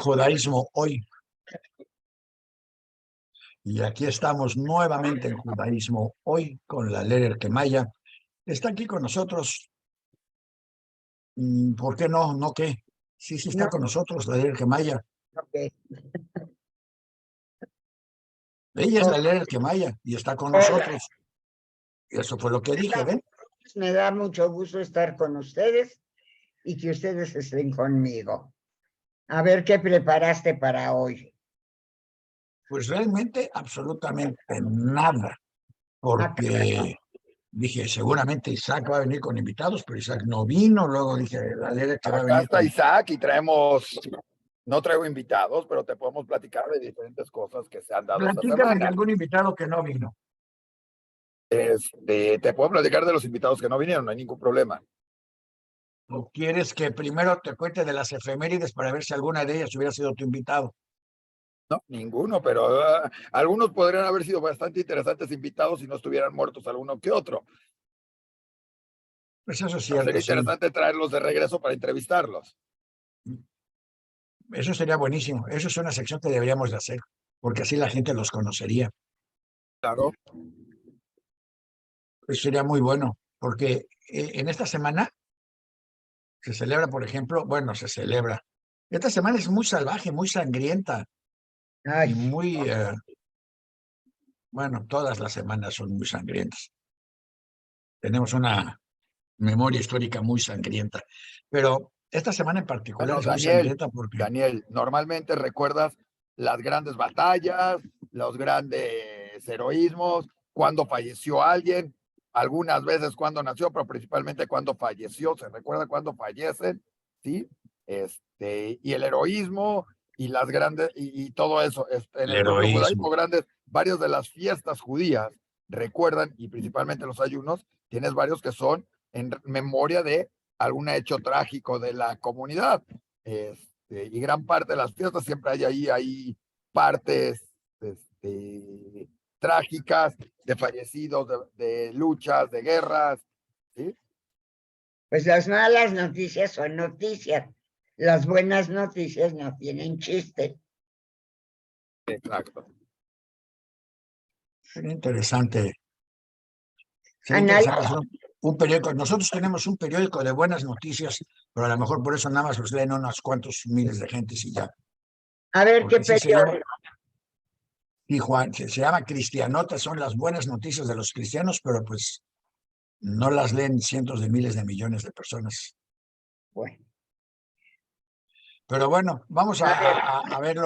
Judaísmo hoy. Y aquí estamos nuevamente en Judaísmo hoy con la Lerer Kemaya. Está aquí con nosotros. ¿Por qué no? ¿No qué? Sí está No, con nosotros la Lerer Kemaya. ok. Ella es la Lerer Kemaya y está con nosotros. Y eso fue lo que dije, ¿ven? Me da mucho gusto estar con ustedes y que ustedes estén conmigo. A ver qué preparaste para hoy. Pues realmente absolutamente nada, porque dije, seguramente Isaac va a venir con invitados, pero Isaac no vino. Luego dije, la Lerer que va a Acá venir está con... Isaac y no traigo invitados, pero te podemos platicar de diferentes cosas que se han dado esta Platícame de semana. algún invitado que no vino. Te puedo platicar de los invitados que no vinieron, no hay ningún problema. ¿O quieres que primero te cuente de las efemérides para ver si alguna de ellas hubiera sido tu invitado? No, ninguno, pero algunos podrían haber sido bastante interesantes invitados si no estuvieran muertos alguno que otro. Pues eso es cierto, Sería sí. interesante traerlos de regreso para entrevistarlos. Eso sería buenísimo. Eso es una sección que deberíamos de hacer, porque así la gente los conocería. Claro. Eso sería muy bueno, porque en esta semana se celebra, por ejemplo, bueno, se celebra. Esta semana es muy salvaje, muy sangrienta y Ay, muy, bueno, todas las semanas son muy sangrientas. Tenemos una memoria histórica muy sangrienta, pero esta semana en particular Bueno, es muy sangrienta porque Daniel, normalmente recuerdas las grandes batallas, los grandes heroísmos, cuando falleció alguien, algunas veces cuando nació, pero principalmente cuando falleció, se recuerda cuando fallecen, ¿sí? Y el heroísmo y las grandes, y todo eso. En el el propio heroísmo. judaísmo, varias de las fiestas judías recuerdan, y principalmente los ayunos, tienes varios que son en memoria de algún hecho trágico de la comunidad. Y gran parte de las fiestas siempre hay partes trágicas de fallecidos, de luchas, de guerras, ¿sí? pues las malas noticias son noticias. Las buenas noticias no tienen chiste. Exacto. Sería interesante. Sería interesante hacer un periódico. Nosotros tenemos un periódico de buenas noticias, pero a lo mejor por eso nada más los leen unos cuantos miles de gentes y ya. A ver Porque qué sí se llama, periódico. y Juan, se llama Cristianotas, son las buenas noticias de los cristianos, pero pues no las leen cientos de miles de millones de personas. Bueno, Pero bueno, vamos a ver, a ver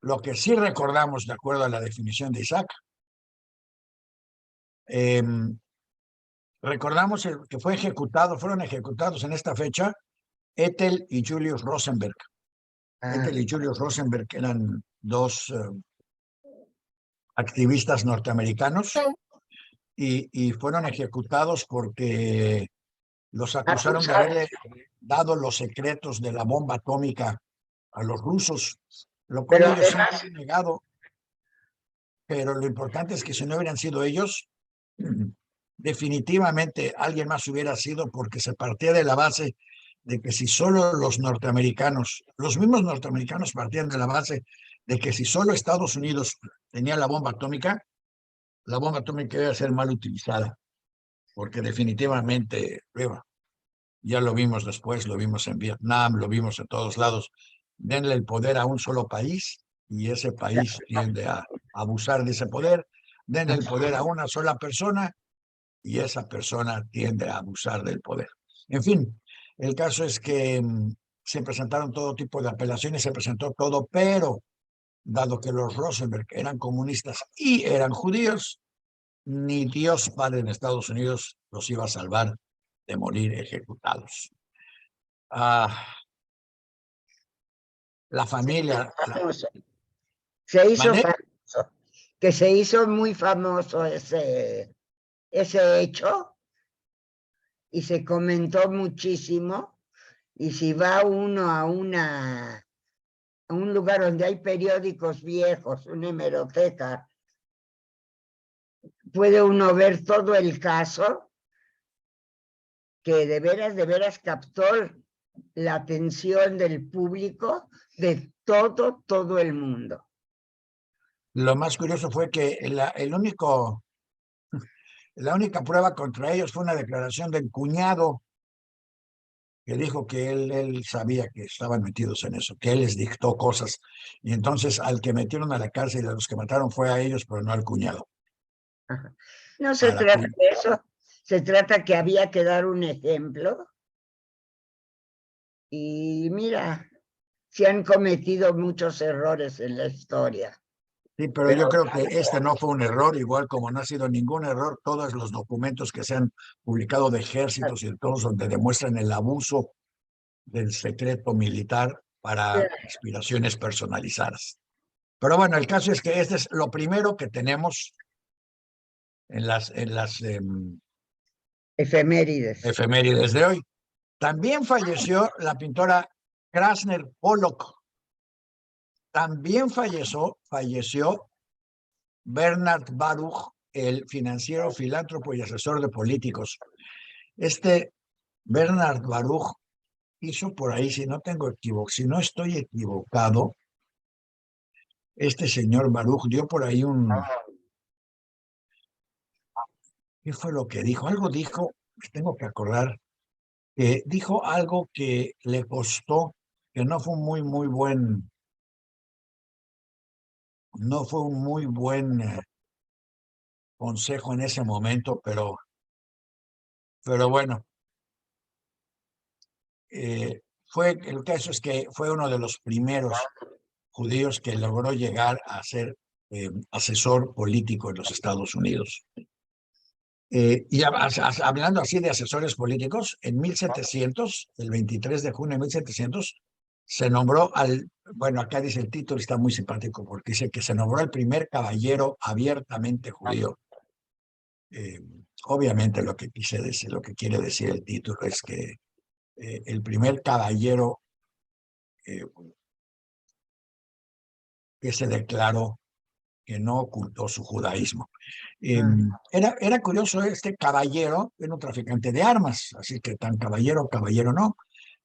lo que sí recordamos de acuerdo a la definición de Isaac. Recordamos que fueron ejecutados en esta fecha Ethel y Julius Rosenberg. Ethel y Julius Rosenberg eran dos activistas norteamericanos y fueron ejecutados porque los acusaron de haberle dado los secretos de la bomba atómica a los rusos, lo cual pero ellos además, siempre han negado. Pero lo importante es que si no hubieran sido ellos, definitivamente alguien más hubiera sido, porque se partía de la base de que si solo los norteamericanos, los mismos norteamericanos partían de la base de que si solo Estados Unidos tenía la bomba atómica iba a ser mal utilizada, porque definitivamente, ya lo vimos después, lo vimos en Vietnam, lo vimos en todos lados, denle el poder a un solo país y ese país tiende a abusar de ese poder, denle el poder a una sola persona y esa persona tiende a abusar del poder. En fin, el caso es que se presentaron todo tipo de apelaciones, se presentó todo, pero dado que los Rosenberg eran comunistas y eran judíos, ni Dios Padre en Estados Unidos los iba a salvar de morir ejecutados. La familia... se hizo ¿Mané? famoso, que se hizo muy famoso ese hecho y se comentó muchísimo. Y si va uno a un lugar donde hay periódicos viejos, una hemeroteca, puede uno ver todo el caso que de veras captó la atención del público de todo el mundo. Lo más curioso fue que la única prueba contra ellos fue una declaración del cuñado que dijo que él sabía que estaban metidos en eso, que él les dictó cosas. Y entonces al que metieron a la cárcel y a los que mataron fue a ellos, pero no al cuñado. No se trata de eso, se trata que había que dar un ejemplo. Y mira, se han cometido muchos errores en la historia. Sí, pero yo creo que este no fue un error, igual como no ha sido ningún error todos los documentos que se han publicado de ejércitos y de todos donde demuestran el abuso del secreto militar para aspiraciones personalizadas. Pero bueno, el caso es que este es lo primero que tenemos en las Efemérides. efemérides de hoy. También falleció la pintora Krasner Pollock. También falleció Bernard Baruch, el financiero, filántropo y asesor de políticos. Este Bernard Baruch hizo por ahí, si no estoy equivocado, este señor Baruch dio por ahí ¿qué fue lo que dijo? Algo dijo, tengo que acordar, que dijo algo que le costó, que no fue no fue un muy buen consejo en ese momento, pero bueno, el caso es que fue uno de los primeros judíos que logró llegar a ser asesor político en los Estados Unidos. Y hablando así de asesores políticos, en 1700, el 23 de junio de 1700, se nombró bueno, acá dice el título, está muy simpático porque dice que se nombró el primer caballero abiertamente judío. Obviamente lo que quiere decir el título es que el primer caballero que se declaró que no ocultó su judaísmo. Era curioso, este caballero era un traficante de armas, así que tan caballero no,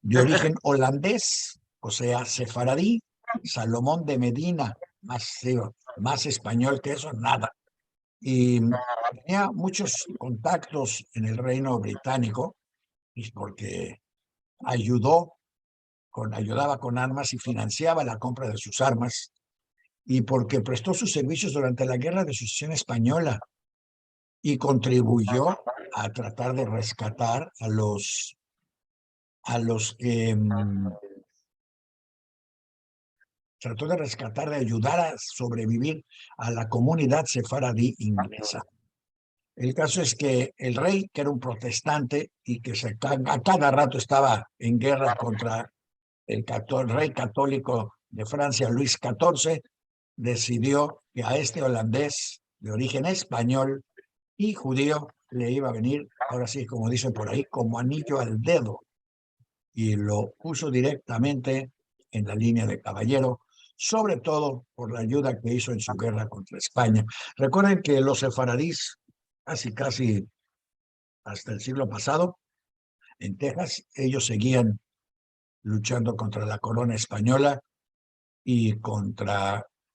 de origen holandés, o sea, sefaradí, Salomón de Medina, más español que eso, nada. Y tenía muchos contactos en el reino británico, porque ayudaba con armas y financiaba la compra de sus armas, y porque prestó sus servicios durante la Guerra de Sucesión Española y contribuyó a tratar de rescatar a los que trató de rescatar, de ayudar a sobrevivir a la comunidad sefaradí inglesa. El caso es que el rey, que era un protestante y que a cada rato estaba en guerra contra el rey católico de Francia, Luis XIV, decidió que a este holandés de origen español y judío le iba a venir, ahora sí, como dicen por ahí, como anillo al dedo, y lo puso directamente en la línea de caballero, sobre todo por la ayuda que hizo en su guerra contra España. Recuerden que los sefaradís, casi hasta el siglo pasado, en Texas, ellos seguían luchando contra la corona española y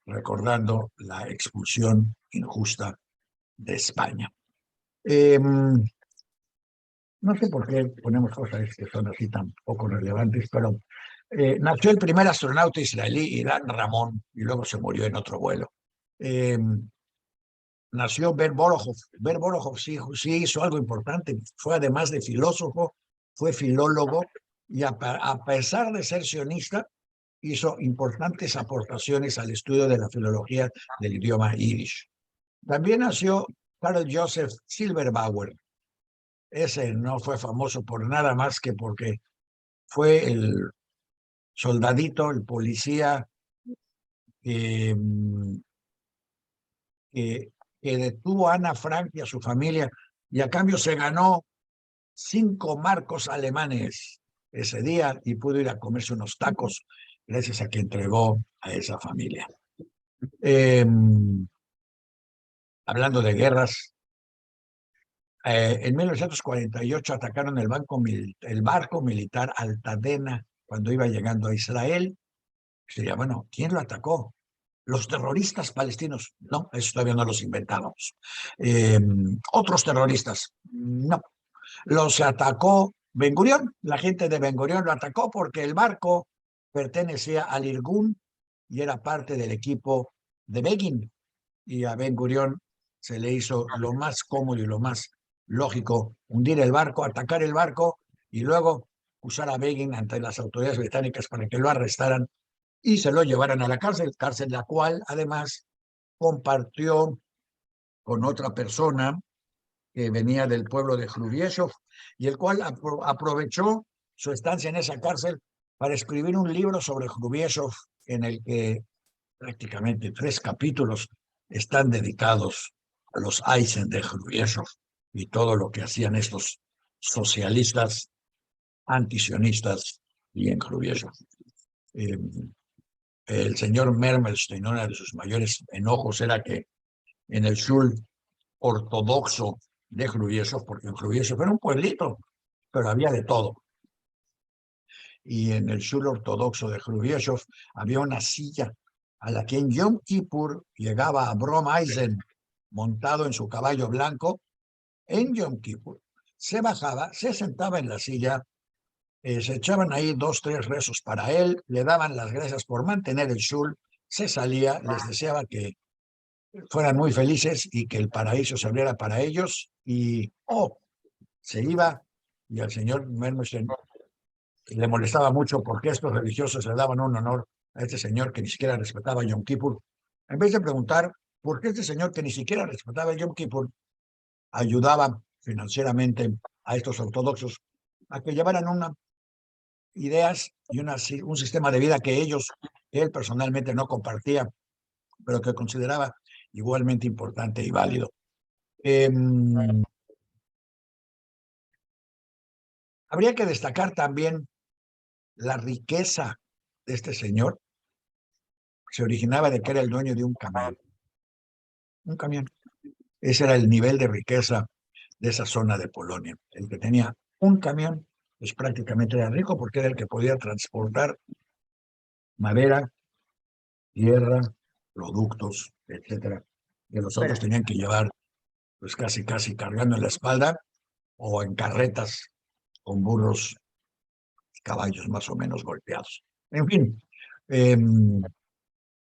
recordando la expulsión injusta de España. No sé por qué ponemos cosas que son así tan poco relevantes, pero nació el primer astronauta israelí, Ilan Ramón, y luego se murió en otro vuelo. Nació Ber Borohoff. Ber Borohoff sí hizo algo importante. Fue, además de filósofo, fue filólogo, y a pesar de ser sionista, hizo importantes aportaciones al estudio de la filología del idioma yiddish. También nació Karl Joseph Silberbauer. Ese no fue famoso por nada más que porque fue el soldadito, el policía que, que detuvo a Ana Frank y a su familia, y a cambio se ganó 5 marcos alemanes ese día y pudo ir a comerse unos tacos gracias a que entregó a esa familia. Hablando de guerras, En 1948 atacaron el barco militar Altadena cuando iba llegando a Israel. Sería, bueno, ¿quién lo atacó? Los terroristas palestinos. No, eso todavía no los inventábamos. Otros terroristas. No. Los atacó Ben Gurión. La gente de Ben Gurión lo atacó porque el barco pertenecía al Irgun y era parte del equipo de Begin. Y a Ben Gurión se le hizo lo más cómodo y lo más lógico hundir el barco, atacar el barco y luego usar a Begin ante las autoridades británicas para que lo arrestaran y se lo llevaran a la cárcel la cual además compartió con otra persona que venía del pueblo de Hrubieszów y el cual aprovechó su estancia en esa cárcel para escribir un libro sobre Hrubieszów en el que prácticamente 3 capítulos están dedicados a los Eisen de Hrubieszów y todo lo que hacían estos socialistas antisionistas y en Hrubieszów. El señor Mermelstein, uno de sus mayores enojos era que en el Shul ortodoxo de Hrubieszów, porque en Hrubieszów era un pueblito, pero había de todo. Y en el Shul ortodoxo de Hrubieszów había una silla a la que en Yom Kippur llegaba Abraham Eisen montado en su caballo blanco. En Yom Kippur se bajaba, se sentaba en la silla, se echaban ahí 2, 3 rezos para él, le daban las gracias por mantener el shul, se salía, les deseaba que fueran muy felices y que el paraíso se abriera para ellos y se iba y al señor Mermelstein le molestaba mucho porque estos religiosos le daban un honor a este señor que ni siquiera respetaba Yom Kippur. En vez de preguntar por qué este señor que ni siquiera respetaba Yom Kippur ayudaba financieramente a estos ortodoxos a que llevaran ideas y un sistema de vida que él personalmente no compartía, pero que consideraba igualmente importante y válido. Habría que destacar también la riqueza de este señor. Se originaba de que era el dueño de un camión. Un camión. Ese era el nivel de riqueza de esa zona de Polonia. El que tenía un camión, pues prácticamente era rico porque era el que podía transportar madera, tierra, productos, etcétera, que los otros tenían que llevar pues casi cargando en la espalda o en carretas con burros, caballos más o menos golpeados. En fin,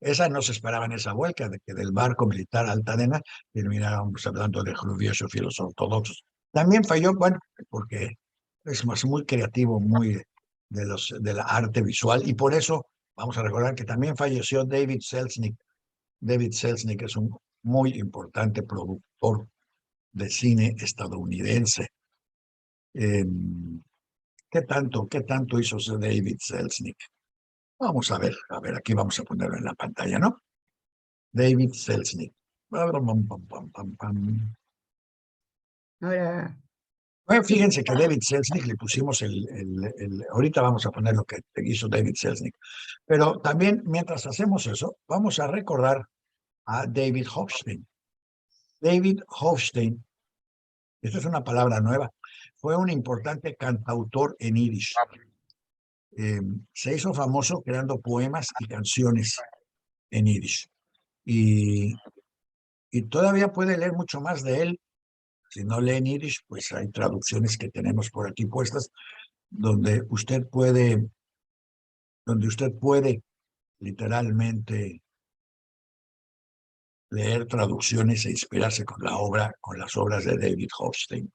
esa no se esperaba en esa vuelta de que del barco militar Altadena termináramos hablando de Hrubieszów y los ortodoxos. También falló, bueno, porque es muy creativo, muy de la arte visual y por eso vamos a recordar que también falleció David Selznick. David Selznick es un muy importante productor de cine estadounidense. ¿Qué tanto hizo David Selznick? Vamos a ver, aquí vamos a ponerlo en la pantalla, ¿no? David Selznick. Bueno, fíjense que David Selznick le pusimos ahorita vamos a poner lo que hizo David Selznick. Pero también, mientras hacemos eso, vamos a recordar a David Hofstein. David Hofstein, esta es una palabra nueva, fue un importante cantautor en Yiddish. Se hizo famoso creando poemas y canciones en Yiddish. Y todavía puede leer mucho más de él. Si no lee en Yiddish, pues hay traducciones que tenemos por aquí puestas, donde usted puede literalmente leer traducciones e inspirarse con las obras de David Hofstein.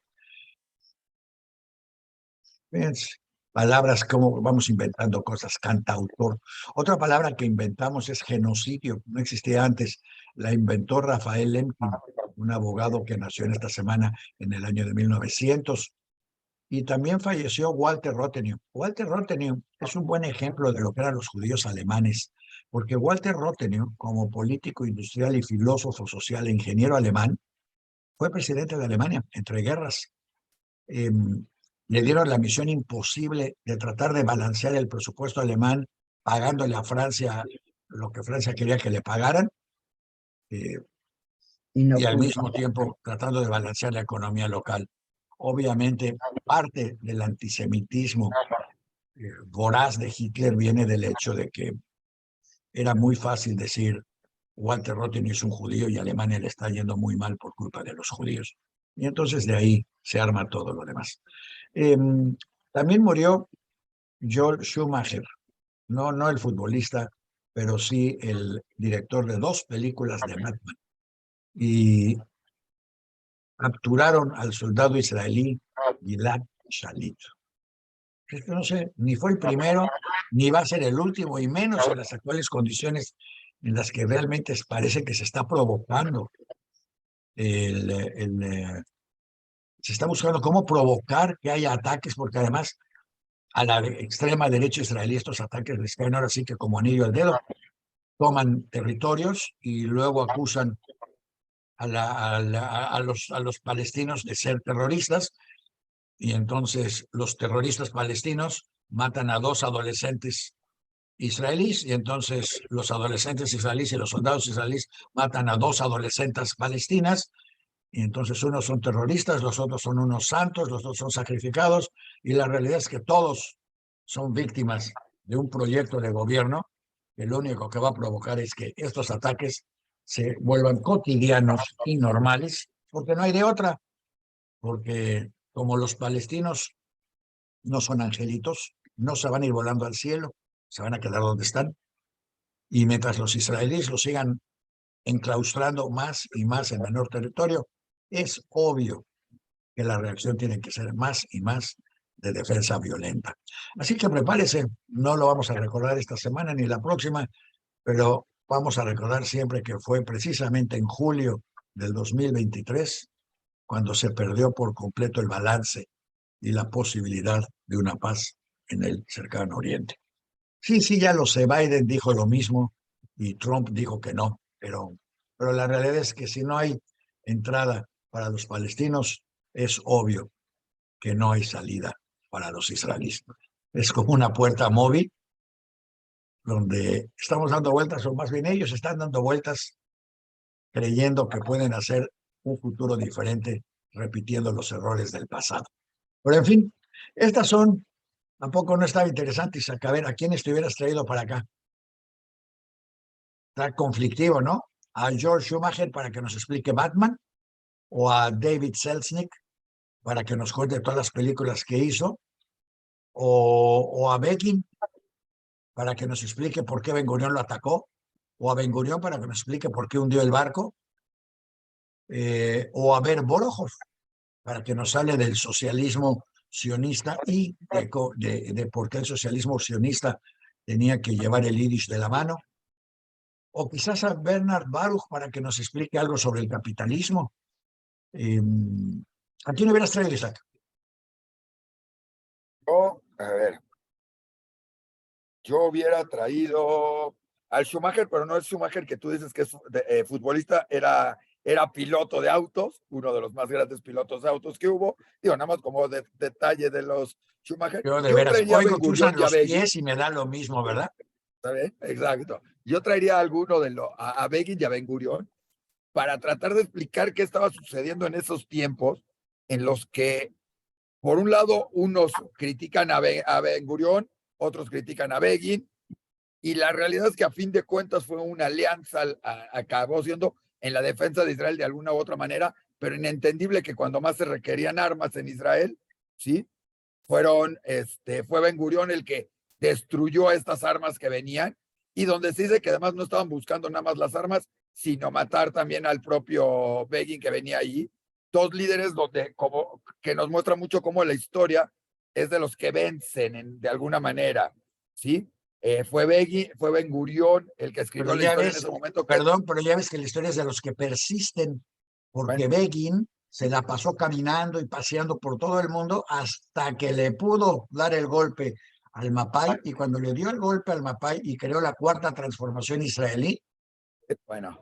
Palabras como vamos inventando cosas, cantautor. Otra palabra que inventamos es genocidio, no existía antes. La inventó Rafael Lemkin, un abogado que nació en esta semana en el año de 1900. Y también falleció Walter Rothenau. Walter Rothenau es un buen ejemplo de lo que eran los judíos alemanes, porque Walter Rothenau, como político industrial y filósofo social e ingeniero alemán, fue presidente de Alemania entre guerras. Le dieron la misión imposible de tratar de balancear el presupuesto alemán pagándole a Francia lo que Francia quería que le pagaran y al mismo tiempo tratando de balancear la economía local. obviamente parte del antisemitismo voraz de Hitler viene del hecho de que era muy fácil decir Walter Rodin es un judío y Alemania le está yendo muy mal por culpa de los judíos. Y entonces de ahí se arma todo lo demás. También murió Joel Schumacher, no el futbolista, pero sí el director de 2 películas de Batman. Y capturaron al soldado israelí Gilad Shalit. Es que no sé, ni fue el primero, ni va a ser el último, y menos en las actuales condiciones en las que realmente parece que se está provocando se está buscando cómo provocar que haya ataques, porque además a la extrema derecha israelí estos ataques les caen ahora sí que como anillo al dedo, toman territorios y luego acusan a los palestinos de ser terroristas, y entonces los terroristas palestinos matan a 2 adolescentes israelíes, y entonces los adolescentes israelíes y los soldados israelíes matan a 2 adolescentes palestinas, y entonces unos son terroristas, los otros son unos santos, los otros son sacrificados, y la realidad es que todos son víctimas de un proyecto de gobierno que lo único que va a provocar es que estos ataques se vuelvan cotidianos y normales, porque no hay de otra, porque como los palestinos no son angelitos, no se van a ir volando al cielo, se van a quedar donde están, y mientras los israelíes lo sigan enclaustrando más y más en menor territorio, es obvio que la reacción tiene que ser más y más de defensa violenta. Así que prepárese, no lo vamos a recordar esta semana ni la próxima, pero vamos a recordar siempre que fue precisamente en julio del 2023 cuando se perdió por completo el balance y la posibilidad de una paz en el cercano Oriente. Sí, ya lo sé, Biden dijo lo mismo y Trump dijo que no, pero la realidad es que si no hay entrada para los palestinos, es obvio que no hay salida para los israelíes. Es como una puerta móvil donde estamos dando vueltas, o más bien ellos están dando vueltas creyendo que pueden hacer un futuro diferente repitiendo los errores del pasado. Pero en fin, estas son, tampoco no estaba interesante, Isaac, a ver, ¿a quién estuvieras traído para acá? Está conflictivo, ¿no? A George Schumacher para que nos explique Batman, o a David Selznick para que nos cuente todas las películas que hizo, o a Begin para que nos explique por qué Ben Gurión lo atacó, o a Ben Gurión para que nos explique por qué hundió el barco, o a Ber Borojov para que nos hable del socialismo sionista y de por qué el socialismo sionista tenía que llevar el Yiddish de la mano, o quizás a Bernard Baruch para que nos explique algo sobre el capitalismo. ¿A quién hubieras traído, Isaac? A ver, yo hubiera traído al Schumacher, pero no el Schumacher que tú dices que es futbolista, era piloto de autos, uno de los más grandes pilotos de autos que hubo. Digo, nada más como detalle de los Schumacher. Yo de veras, traería a Ben oigo que usan Gurión y a los Begin, pies y me da lo mismo, ¿verdad? ¿sabes? Exacto. Yo traería a alguno a Begin y a Ben Gurión para tratar de explicar qué estaba sucediendo en esos tiempos en los que, por un lado, unos critican a Ben Gurión, otros critican a Begin, y la realidad es que a fin de cuentas fue una alianza, acabó siendo en la defensa de Israel de alguna u otra manera, pero inentendible que cuando más se requerían armas en Israel, ¿sí? Fue Ben Gurión el que destruyó estas armas que venían, y donde se dice que además no estaban buscando nada más las armas, sino matar también al propio Begin que venía allí. 2 líderes que nos muestra mucho cómo la historia es de los que vencen de alguna manera, ¿sí? Fue Ben Gurión el que escribió la historia en ese momento. Perdón, pero ya ves que la historia es de los que persisten, porque bueno, Begin se la pasó caminando y paseando por todo el mundo hasta que le pudo dar el golpe al Mapai, y cuando le dio el golpe al Mapai y creó la 4ª transformación israelí, bueno,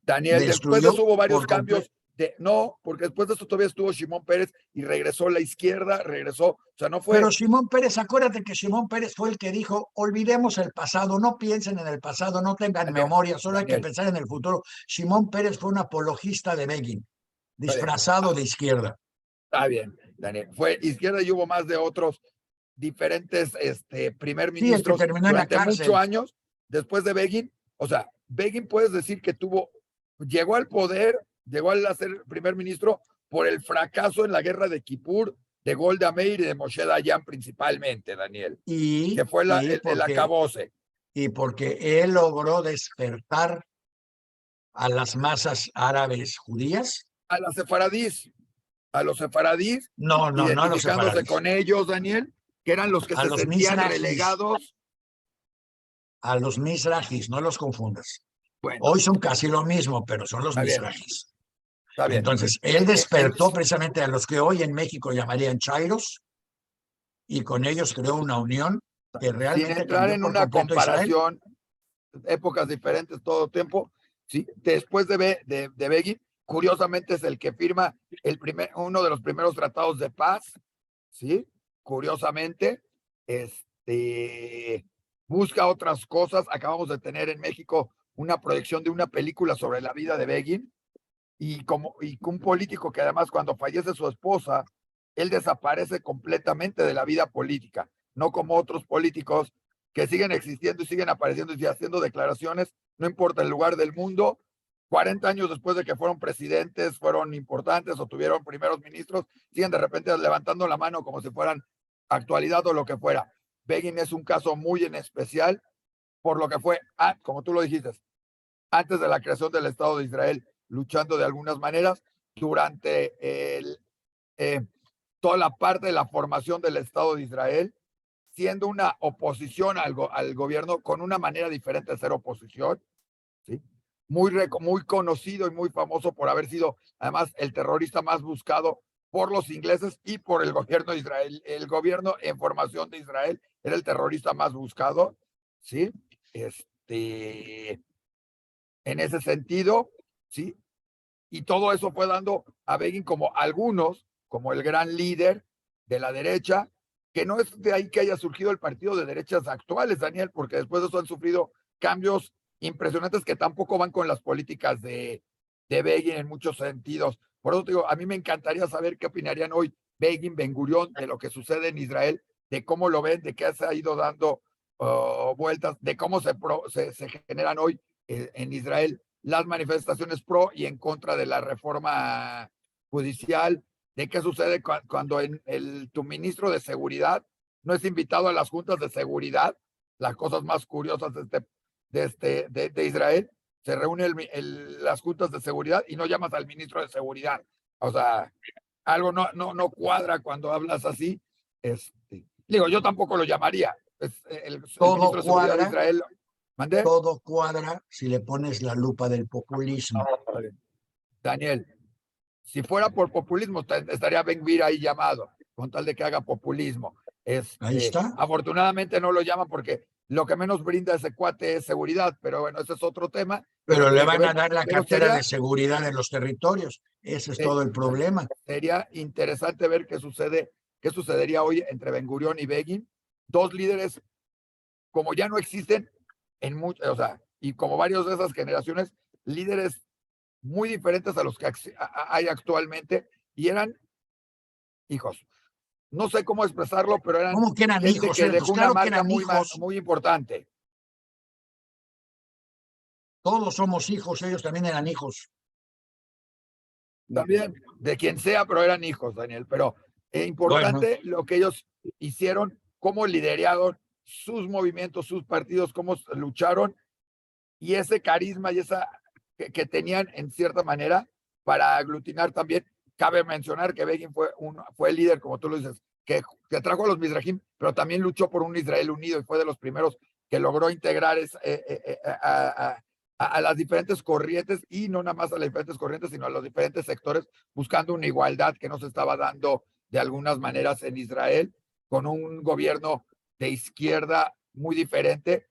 Daniel, después de eso hubo varios cambios. No, porque después de esto todavía estuvo Shimon Peres y regresó a la izquierda, o sea, no fue. Pero Shimon Peres, acuérdate que Shimon Peres fue el que dijo, olvidemos el pasado, no piensen en el pasado, no tengan memoria, solo Daniel, hay que pensar en el futuro. Shimon Peres fue un apologista de Begin, disfrazado de izquierda. Está bien, Daniel. Fue izquierda y hubo más de otros diferentes primer Sí, el que ministros terminó en la durante muchos cárcel. años después de Begin. O sea, Begin puedes decir que llegó al poder, llegó a ser primer ministro por el fracaso en la guerra de Kippur, de Golda Meir y de Moshe Dayan principalmente, Daniel, que fue el acabose. Y porque él logró despertar a las masas árabes judías. A los sefaradís, No, no, no a los identificándose sefaradís. con ellos, Daniel, que eran los que A se los sentían mizrahis. relegados. A los mizrahis, no los confundas. Bueno, Hoy son casi lo mismo, pero son los está bien, mizrahis. está bien. Entonces, él despertó precisamente a los que hoy en México llamarían chairos, y con ellos creó una unión que realmente sin entrar cambió en por una completo a Israel. comparación, épocas diferentes todo tiempo, ¿sí? Después de Begin, curiosamente es el que firma uno de los primeros tratados de paz, ¿sí? Curiosamente, busca otras cosas. Acabamos de tener en México una proyección de una película sobre la vida de Begin, y un político que además cuando fallece su esposa, él desaparece completamente de la vida política, no como otros políticos que siguen existiendo y siguen apareciendo y haciendo declaraciones, no importa el lugar del mundo. 40 años después de que fueron presidentes, fueron importantes o tuvieron primeros ministros, siguen de repente levantando la mano como si fueran actualidad o lo que fuera. Begin es un caso muy en especial por lo que fue, como tú lo dijiste, antes de la creación del Estado de Israel, luchando de algunas maneras durante toda la parte de la formación del Estado de Israel, siendo una oposición al gobierno con una manera diferente de ser oposición, ¿sí? Muy conocido y muy famoso por haber sido además el terrorista más buscado por los ingleses y por el gobierno de Israel. El gobierno en formación de Israel era el terrorista más buscado, ¿sí? En ese sentido, ¿sí? Y todo eso fue dando a Begin como como el gran líder de la derecha, que no es de ahí que haya surgido el partido de derechas actuales, Daniel, porque después de eso han sufrido cambios impresionantes que tampoco van con las políticas de Begin en muchos sentidos. Por eso te digo, a mí me encantaría saber qué opinarían hoy Begin, Ben-Gurión, de lo que sucede en Israel, de cómo lo ven, de qué se ha ido dando vueltas, de cómo se generan hoy en Israel las manifestaciones pro y en contra de la reforma judicial, de qué sucede cuando tu ministro de seguridad no es invitado a las juntas de seguridad, las cosas más curiosas de Israel, se reúnen las juntas de seguridad y no llamas al ministro de seguridad. O sea, algo no cuadra cuando hablas así. Digo, yo tampoco lo llamaría. El ministro de seguridad de Israel. ¿Mandé? Todo cuadra si le pones la lupa del populismo. Daniel, si fuera por populismo, estaría Ben-Gvir ahí llamado, con tal de que haga populismo. Ahí está. Afortunadamente no lo llaman porque lo que menos brinda ese cuate es seguridad, pero bueno, ese es otro tema. Pero le van a dar la cartera de seguridad en los territorios. Ese es todo el problema. Sería interesante ver qué sucedería hoy entre Ben-Gurión y Begin, dos líderes como ya no existen o sea, y como varios de esas generaciones, líderes muy diferentes a los que hay actualmente, y eran hijos. No sé cómo expresarlo, pero eran ¿Cómo que eran gente hijos? que dejó Claro una que marca eran hijos. muy importante. Todos somos hijos, ellos también eran hijos. También, de quien sea, pero eran hijos, Daniel. Pero es importante lo que ellos hicieron, cómo lideraron sus movimientos, sus partidos, cómo lucharon, y ese carisma y esa que tenían en cierta manera para aglutinar también. Cabe mencionar que Begin fue el líder, como tú lo dices, que trajo a los Mizrahim, pero también luchó por un Israel unido y fue de los primeros que logró integrar a las diferentes corrientes, y no nada más a las diferentes corrientes, sino a los diferentes sectores, buscando una igualdad que no se estaba dando de algunas maneras en Israel, con un gobierno de izquierda muy diferente.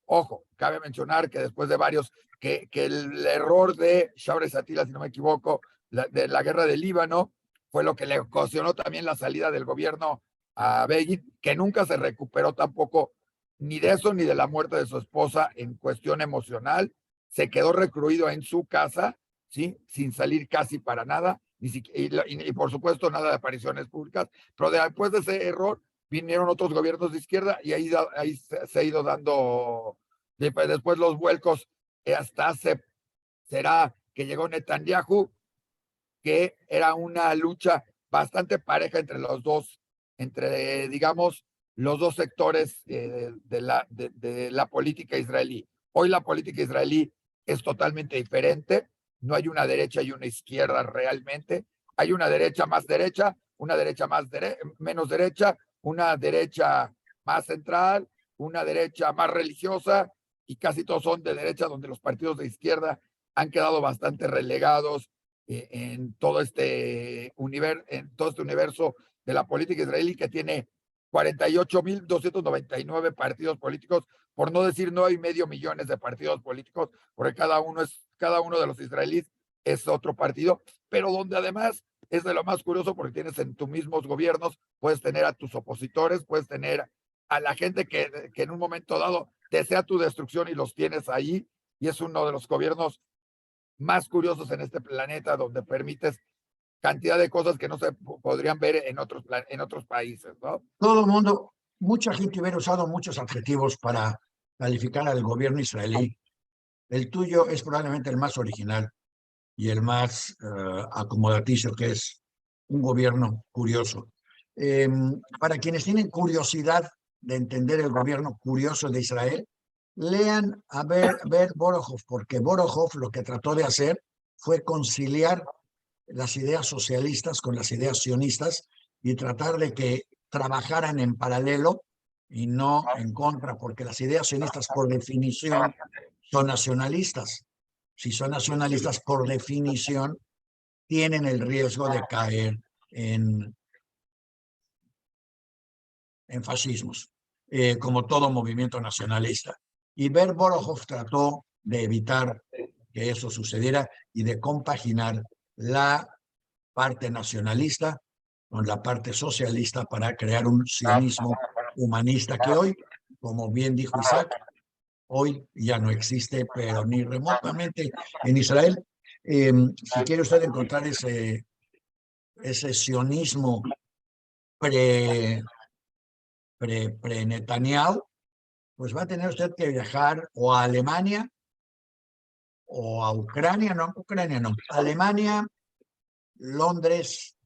Ojo, cabe mencionar que después de varios, que el error de Shaure Satila, si no me equivoco, de la guerra del Líbano, fue lo que le ocasionó también la salida del gobierno a Begin, que nunca se recuperó tampoco ni de eso ni de la muerte de su esposa en cuestión emocional. Se quedó recluido en su casa, ¿sí? Sin salir casi para nada, y por supuesto nada de apariciones públicas, pero después de ese error vinieron otros gobiernos de izquierda y ahí se ha ido dando después los vuelcos, hasta será que llegó Netanyahu, que era una lucha bastante pareja entre los dos, entre, digamos, los dos sectores de la política israelí. Hoy la política israelí es totalmente diferente, no hay una derecha y una izquierda realmente, hay una derecha, una derecha menos derecha, una derecha más central, una derecha más religiosa, y casi todos son de derecha, donde los partidos de izquierda han quedado bastante relegados en todo este universo de la política israelí, que tiene 48.299 partidos políticos, por no decir 9,5 millones de partidos políticos, porque cada uno de los israelíes es otro partido, pero donde además es de lo más curioso, porque tienes en tus mismos gobiernos, puedes tener a tus opositores, puedes tener a la gente que en un momento dado desea tu destrucción y los tienes ahí, y es uno de los gobiernos más curiosos en este planeta, donde permites cantidad de cosas que no se podrían ver en otros países, ¿no? Todo el mundo, mucha gente hubiera usado muchos adjetivos para calificar al gobierno israelí. El tuyo es probablemente el más original y el más acomodaticio, que es un gobierno curioso. Para quienes tienen curiosidad de entender el gobierno curioso de Israel, lean a ver Borojov, porque Borojov lo que trató de hacer fue conciliar las ideas socialistas con las ideas sionistas y tratar de que trabajaran en paralelo y no en contra, porque las ideas sionistas por definición son nacionalistas. Si son nacionalistas, por definición, tienen el riesgo de caer en fascismos, como todo movimiento nacionalista. Y Borojov trató de evitar que eso sucediera y de compaginar la parte nacionalista con la parte socialista para crear un sionismo humanista que hoy, como bien dijo Isaac, hoy ya no existe, pero ni remotamente en Israel. Si quiere usted encontrar ese sionismo pre-Netanyahu, pues va a tener usted que viajar o a Alemania o a Ucrania, no, Alemania, Londres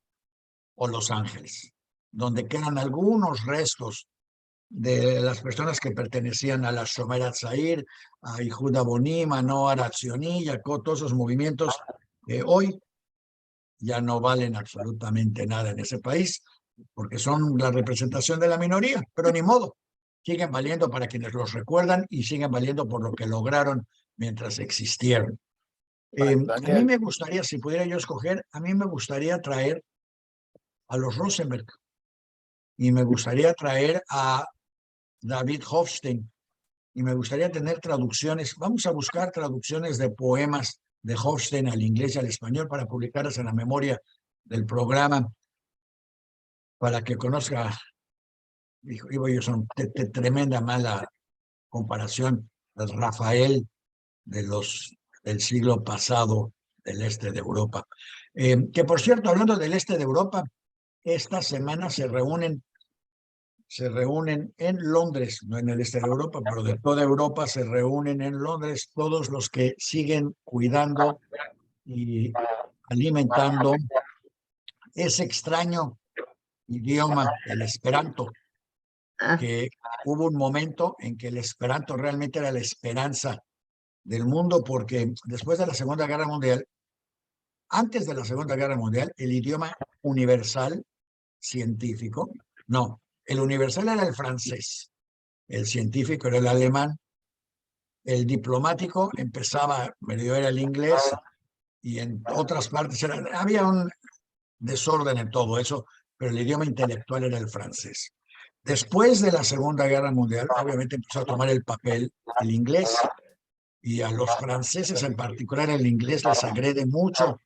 o Los Ángeles, donde quedan algunos restos de las personas que pertenecían a la Shomer Hatzair, a Yehuda Bonim, a Noar Hatzioni, todos esos movimientos que hoy ya no valen absolutamente nada en ese país, porque son la representación de la minoría, pero ni modo, siguen valiendo para quienes los recuerdan y siguen valiendo por lo que lograron mientras existieron. A mí me gustaría, si pudiera yo escoger, a mí me gustaría traer a los Rosenberg y me gustaría traer a David Hofstein y me gustaría tener traducciones. Vamos a buscar traducciones de poemas de Hofstein al inglés y al español para publicarlas en la memoria del programa, para que conozca. Digo yo, son tremenda mala comparación del Rafael del siglo pasado del este de Europa. Que por cierto, hablando del este de Europa, esta semana se reúnen en Londres, no en el este de Europa, pero de toda Europa se reúnen en Londres todos los que siguen cuidando y alimentando ese extraño idioma, el Esperanto, que hubo un momento en que el Esperanto realmente era la esperanza del mundo, porque después de la Segunda Guerra Mundial, antes de la Segunda Guerra Mundial, el idioma universal científico, no, el universal era el francés, el científico era el alemán, el diplomático empezaba, medio era el inglés, y en otras partes había un desorden en todo eso, pero el idioma intelectual era el francés. Después de la Segunda Guerra Mundial, obviamente empezó a tomar el papel el inglés, y a los franceses en particular el inglés les agrede mucho,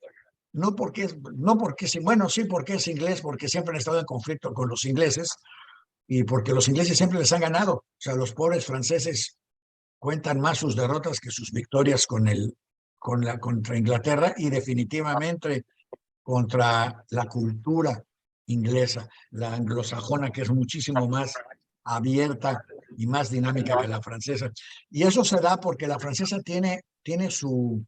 no porque sí, bueno, sí porque es inglés, porque siempre han estado en conflicto con los ingleses, y porque los ingleses siempre les han ganado. O sea, los pobres franceses cuentan más sus derrotas que sus victorias contra Inglaterra, y definitivamente contra la cultura inglesa, la anglosajona, que es muchísimo más abierta y más dinámica que la francesa. Y eso se da porque la francesa tiene su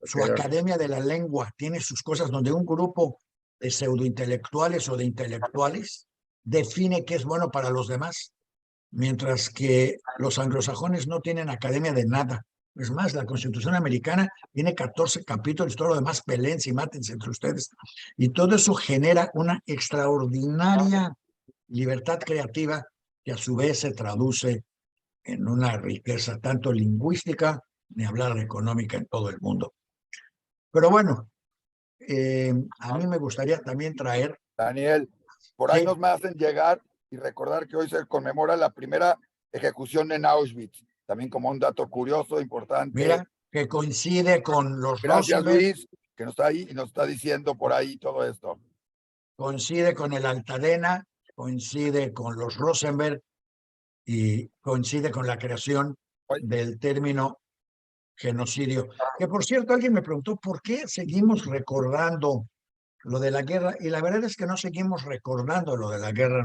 Pero academia de la lengua, tiene sus cosas donde un grupo de pseudointelectuales o de intelectuales define qué es bueno para los demás, mientras que los anglosajones no tienen academia de nada. Es más, la Constitución americana tiene 14 capítulos, todo lo demás pelense y mátense entre ustedes. Y todo eso genera una extraordinaria libertad creativa que a su vez se traduce en una riqueza tanto lingüística, ni hablar de económica en todo el mundo. Pero bueno, a mí me gustaría también traer, Daniel, por ahí sí, nos me hacen llegar y recordar que hoy se conmemora la primera ejecución en Auschwitz, también como un dato curioso, importante. mira, que coincide con los Gracias, Rosenberg, Luis, que nos está ahí y nos está diciendo por ahí todo esto. coincide con el Altadena, coincide con los Rosenberg y coincide con la creación Oye, del término genocidio. Que por cierto, alguien me preguntó por qué seguimos recordando lo de la guerra, y la verdad es que no seguimos recordando lo de la guerra,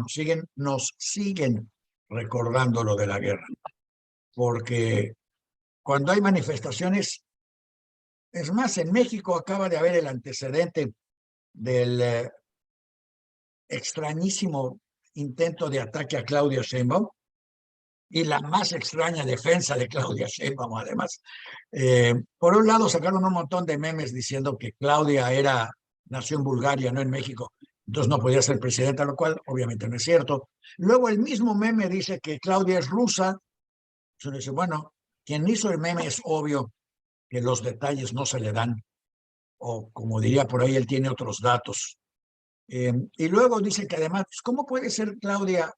nos siguen recordando lo de la guerra, porque cuando hay manifestaciones, es más, en México acaba de haber el antecedente del extrañísimo intento de ataque a Claudia Sheinbaum y la más extraña defensa de Claudia Sheinbaum, además. Por un lado, sacaron un montón de memes diciendo que Claudia nació en Bulgaria, no en México, entonces no podía ser presidenta, lo cual obviamente no es cierto. Luego el mismo meme dice que Claudia es rusa. Entonces dice, bueno, quien hizo el meme es obvio que los detalles no se le dan, o como diría por ahí, él tiene otros datos. Y luego dice que además, pues, ¿cómo puede ser Claudia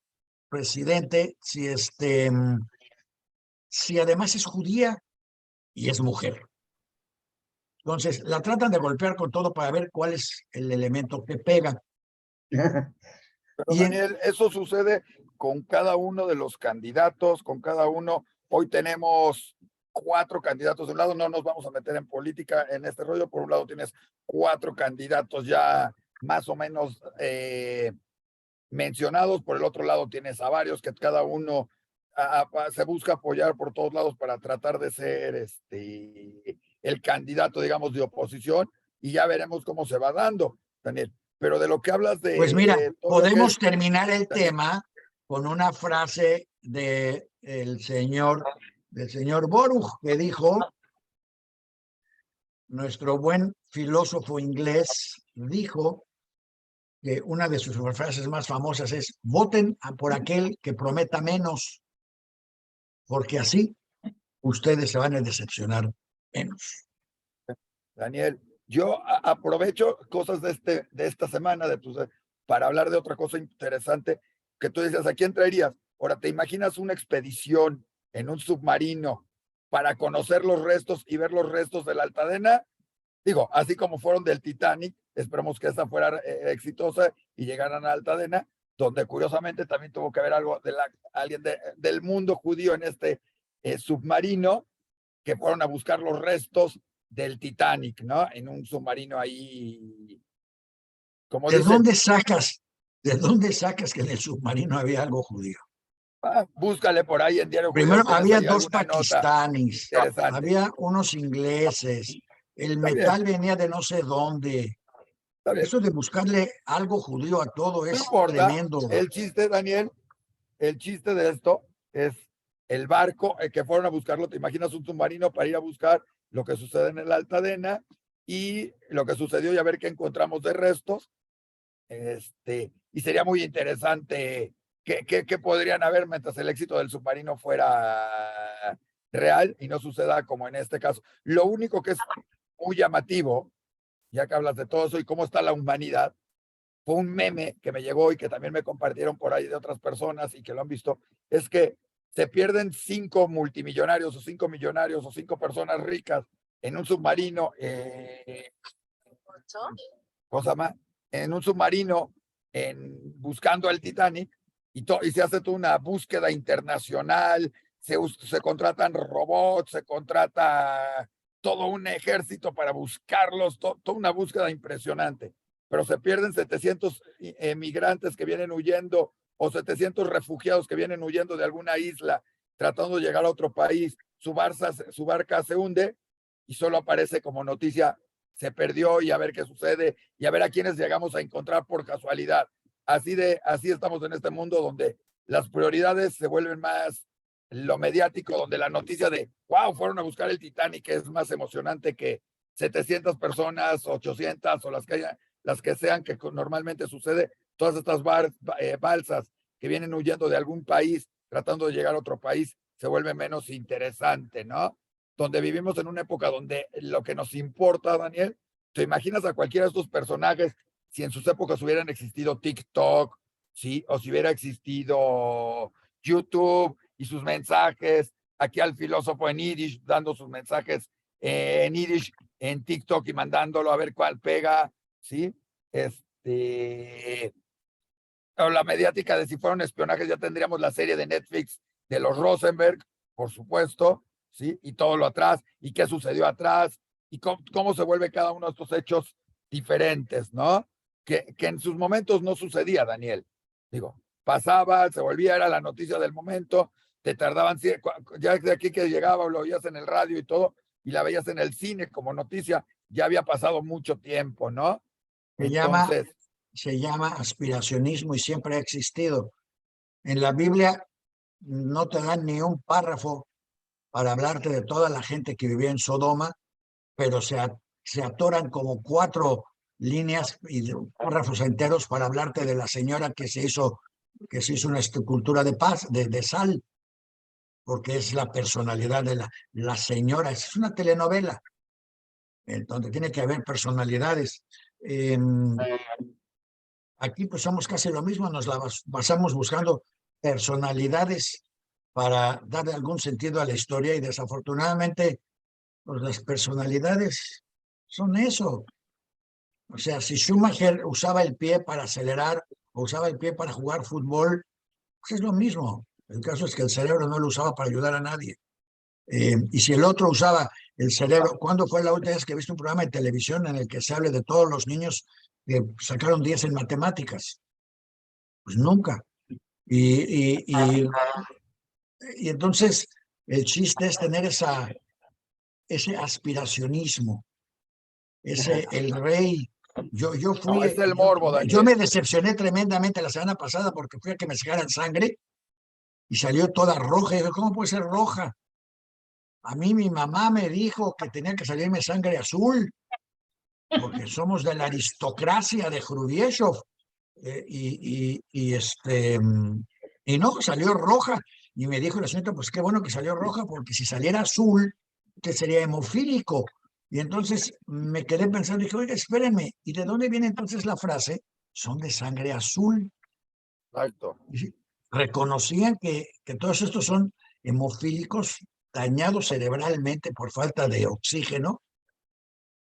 presidente si además es judía y es mujer? Entonces, la tratan de golpear con todo para ver cuál es el elemento que pega. pero Y Daniel, eso sucede con cada uno de los candidatos, con cada uno. Hoy tenemos 4 candidatos de un lado, no nos vamos a meter en política en este rollo. Por un lado tienes 4 candidatos ya más o menos mencionados, por el otro lado tienes a varios que cada uno se busca apoyar por todos lados para tratar de ser el candidato, digamos, de oposición, y ya veremos cómo se va dando, Daniel. Pero de lo que hablas pues mira, de todo lo que podemos es, terminar el Daniel, tema con una frase del señor Boruch, que dijo, nuestro buen filósofo inglés, dijo que una de sus frases más famosas es, voten por aquel que prometa menos, porque así ustedes se van a decepcionar menos. Daniel, yo aprovecho cosas de esta semana para hablar de otra cosa interesante que tú dices, ¿a quién traerías? Ahora, ¿te imaginas una expedición en un submarino para conocer los restos y ver los restos de la Altadena? Digo, así como fueron del Titanic, esperemos que esta fuera exitosa y llegaran a Altadena, donde curiosamente también tuvo que haber algo de alguien del mundo judío en este submarino, que fueron a buscar los restos del Titanic, ¿no? En un submarino ahí, como ¿De dicen, dónde sacas, de dónde sacas que en el submarino había algo judío? búscale por ahí en Diario Judío, Primero tienes había ahí dos alguna nota pakistaníes, interesante. había unos ingleses, el Está bien, metal venía de no sé dónde. está bien. Eso de buscarle algo judío a todo No es importa, tremendo. el chiste, Daniel, el chiste de esto es el barco que fueron a buscarlo. Te imaginas un submarino para ir a buscar lo que sucede en el Altadena y lo que sucedió y a ver qué encontramos de restos. Y sería muy interesante qué podrían haber mientras el éxito del submarino fuera real y no suceda como en este caso. Lo único que es muy llamativo, ya que hablas de todo eso y cómo está la humanidad, fue un meme que me llegó y que también me compartieron por ahí de otras personas y que lo han visto, es que se pierden 5 multimillonarios o 5 millonarios o 5 personas ricas en un submarino, cosa más, en un submarino buscando al Titanic y se hace toda una búsqueda internacional, se contratan robots, se contrata todo un ejército para buscarlos, toda una búsqueda impresionante, pero se pierden 700 migrantes que vienen huyendo o 700 refugiados que vienen huyendo de alguna isla tratando de llegar a otro país, su barca se hunde y solo aparece como noticia, se perdió y a ver qué sucede y a ver a quiénes llegamos a encontrar por casualidad. Así estamos en este mundo donde las prioridades se vuelven más lo mediático, donde la noticia de, wow, fueron a buscar el Titanic es más emocionante que 700 personas, 800 o las que sean que normalmente sucede, todas estas balsas que vienen huyendo de algún país, tratando de llegar a otro país, se vuelve menos interesante, ¿no? Donde vivimos en una época donde lo que nos importa, Daniel, te imaginas a cualquiera de estos personajes si en sus épocas hubieran existido TikTok, ¿sí? O si hubiera existido YouTube y sus mensajes, aquí al filósofo en Yiddish dando sus mensajes en Yiddish en TikTok y mandándolo a ver cuál pega, ¿sí? O la mediática de si fueron espionajes, ya tendríamos la serie de Netflix de los Rosenberg, por supuesto, ¿sí? Y todo lo atrás, y qué sucedió atrás, y cómo se vuelve cada uno de estos hechos diferentes, ¿no? Que en sus momentos no sucedía, Daniel. Digo, pasaba, se volvía, era la noticia del momento, te tardaban, ya de aquí que llegaba, lo oías en el radio y todo, y la veías en el cine como noticia, ya había pasado mucho tiempo, ¿no? Entonces, se llama aspiracionismo y siempre ha existido. En la Biblia no te dan ni un párrafo para hablarte de toda la gente que vivía en Sodoma, pero se atoran como 4 líneas y párrafos enteros para hablarte de la señora que se hizo una escultura de paz, de sal, porque es la personalidad de la señora. Es una telenovela, donde tiene que haber personalidades. Aquí pues somos casi lo mismo, nos la pasamos buscando personalidades para darle algún sentido a la historia y desafortunadamente pues las personalidades son eso. O sea, si Schumacher usaba el pie para acelerar o usaba el pie para jugar fútbol, pues es lo mismo. El caso es que el cerebro no lo usaba para ayudar a nadie. Y si el otro usaba el cerebro, ¿cuándo fue la última vez que viste un programa de televisión en el que se hable de todos los niños que sacaron 10 en matemáticas? Pues nunca. Y entonces el chiste es tener ese aspiracionismo, el rey. Yo no, fui, es el morbo, yo me Daniel. decepcioné tremendamente la semana pasada porque fui a que me sacaran sangre y salió toda roja. Y dije, ¿cómo puede ser roja? A mí mi mamá me dijo que tenía que salirme sangre azul porque somos de la aristocracia de Hrubieshov. Y no, salió roja. Y me dijo la señora, pues qué bueno que salió roja, porque si saliera azul, usted sería hemofílico. Y entonces me quedé pensando, dije, oiga, espérenme, ¿y de dónde viene entonces la frase? Son de sangre azul. Exacto. Y reconocían que todos estos son hemofílicos dañados cerebralmente por falta de oxígeno,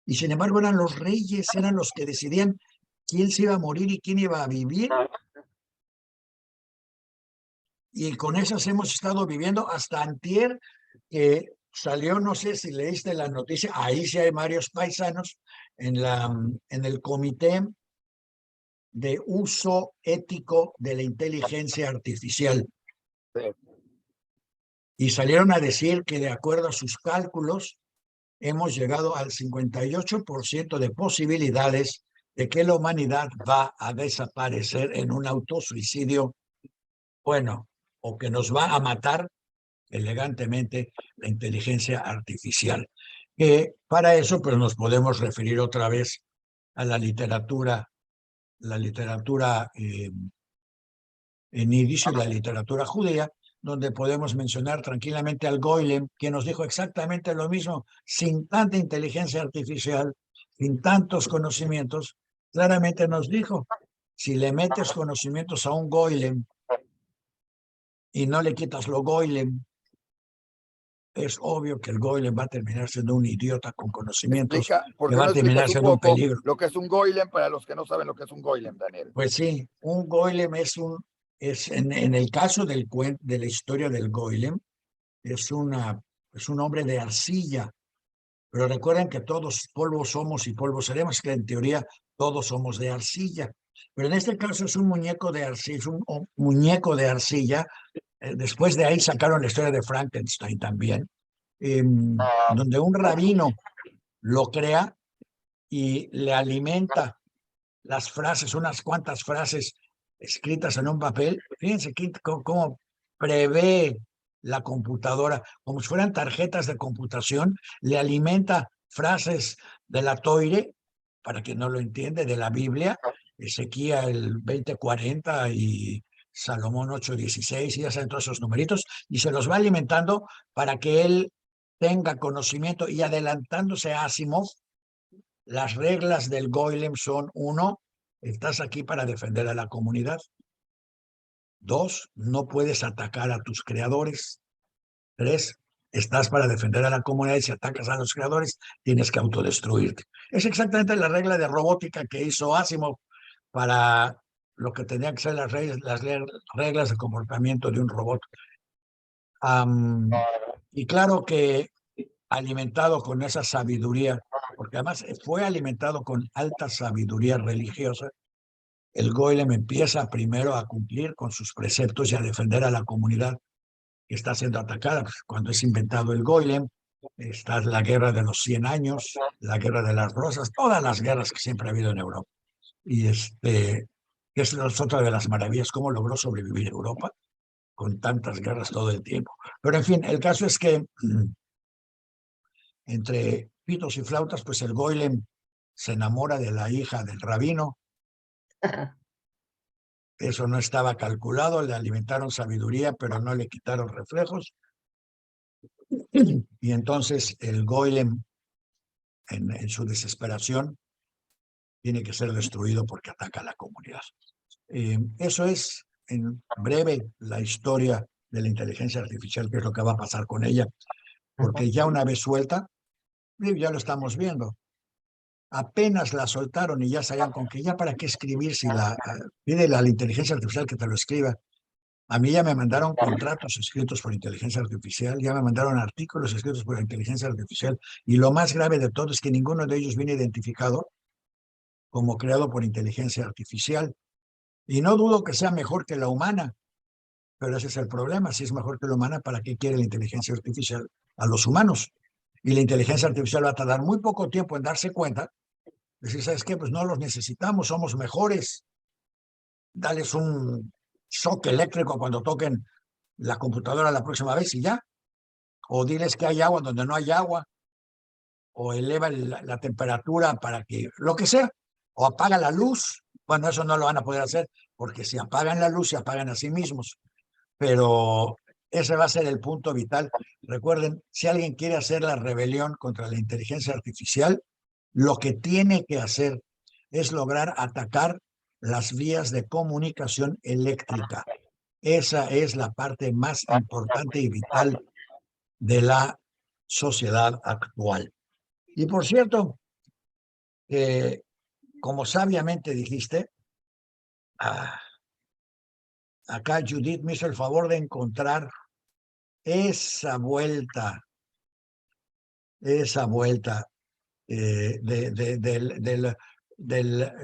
y sin embargo eran los reyes, eran los que decidían quién se iba a morir y quién iba a vivir. Y con esas hemos estado viviendo hasta antier, que salió, no sé si leíste la noticia, ahí sí hay varios paisanos en el comité de uso ético de la inteligencia artificial. Sí. Y salieron a decir que de acuerdo a sus cálculos, hemos llegado al 58% de posibilidades de que la humanidad va a desaparecer en un autosuicidio, bueno, o que nos va a matar elegantemente la inteligencia artificial. Que para eso pues nos podemos referir otra vez a la literatura en yiddish y la literatura judía, donde podemos mencionar tranquilamente al Goylem, que nos dijo exactamente lo mismo, sin tanta inteligencia artificial, sin tantos conocimientos, claramente nos dijo, si le metes conocimientos a un Goylem y no le quitas lo Goylem, es obvio que el Goylem va a terminar siendo un idiota con conocimientos, Explica, ¿por que qué va no a terminar explicas un siendo un poco peligro. lo que es un Goylem para los que no saben lo que es un Goylem, Daniel? Pues sí, un Goylem en el caso de la historia del Goylem, es un hombre de arcilla Pero recuerden que todos polvo somos y polvo seremos, que en teoría todos somos de arcilla. Pero en este caso es un muñeco de arcilla, es un muñeco de arcilla. Después de ahí sacaron la historia de Frankenstein también, donde un rabino lo crea y le alimenta las frases, unas cuantas frases escritas en un papel. Fíjense cómo prevé la computadora, como si fueran tarjetas de computación, le alimenta frases de la Toire, para quien no lo entiende, de la Biblia, Ezequiel 20:40 y Salomón 8:16, y ya saben todos esos numeritos, y se los va alimentando para que él tenga conocimiento, y adelantándose a Asimov, las reglas del Golem son: 1, estás aquí para defender a la comunidad; 2, no puedes atacar a tus creadores; 3, estás para defender a la comunidad, y si atacas a los creadores, tienes que autodestruirte. Es exactamente la regla de robótica que hizo Asimov para lo que tenían que ser las reglas de comportamiento de un robot. Y claro que alimentado con esa sabiduría, porque además fue alimentado con alta sabiduría religiosa, el Golem empieza primero a cumplir con sus preceptos y a defender a la comunidad que está siendo atacada. Cuando es inventado el Golem, está la guerra de los 100 años, la guerra de las rosas, todas las guerras que siempre ha habido en Europa. Y es otra de las maravillas, cómo logró sobrevivir Europa con tantas guerras todo el tiempo. Pero en fin, el caso es que entre pitos y flautas, pues el Golem se enamora de la hija del rabino. Eso no estaba calculado, le alimentaron sabiduría, pero no le quitaron reflejos. Y entonces el Golem, en su desesperación, tiene que ser destruido porque ataca a la comunidad. Eso es, en breve, la historia de la inteligencia artificial, que es lo que va a pasar con ella, porque ya una vez suelta, ya lo estamos viendo. Apenas la soltaron y ya salían con que ya para qué escribir si pide a la inteligencia artificial que te lo escriba. A mí ya me mandaron contratos escritos por inteligencia artificial, ya me mandaron artículos escritos por inteligencia artificial, y lo más grave de todo es que ninguno de ellos viene identificado como creado por inteligencia artificial. Y no dudo que sea mejor que la humana, pero ese es el problema. Si es mejor que la humana, ¿para qué quiere la inteligencia artificial a los humanos? Y la inteligencia artificial va a tardar muy poco tiempo en darse cuenta, decir, ¿sabes qué? Pues no los necesitamos, somos mejores. Dales un shock eléctrico cuando toquen la computadora la próxima vez y ya. O diles que hay agua donde no hay agua, o eleva la temperatura para que, lo que sea, o apaga la luz. Bueno, eso no lo van a poder hacer, porque si apagan la luz, se apagan a sí mismos. Pero ese va a ser el punto vital. Recuerden, si alguien quiere hacer la rebelión contra la inteligencia artificial, lo que tiene que hacer es lograr atacar las vías de comunicación eléctrica. Esa es la parte más importante y vital de la sociedad actual. Y por cierto, como sabiamente dijiste, acá Judith me hizo el favor de encontrar esa vuelta de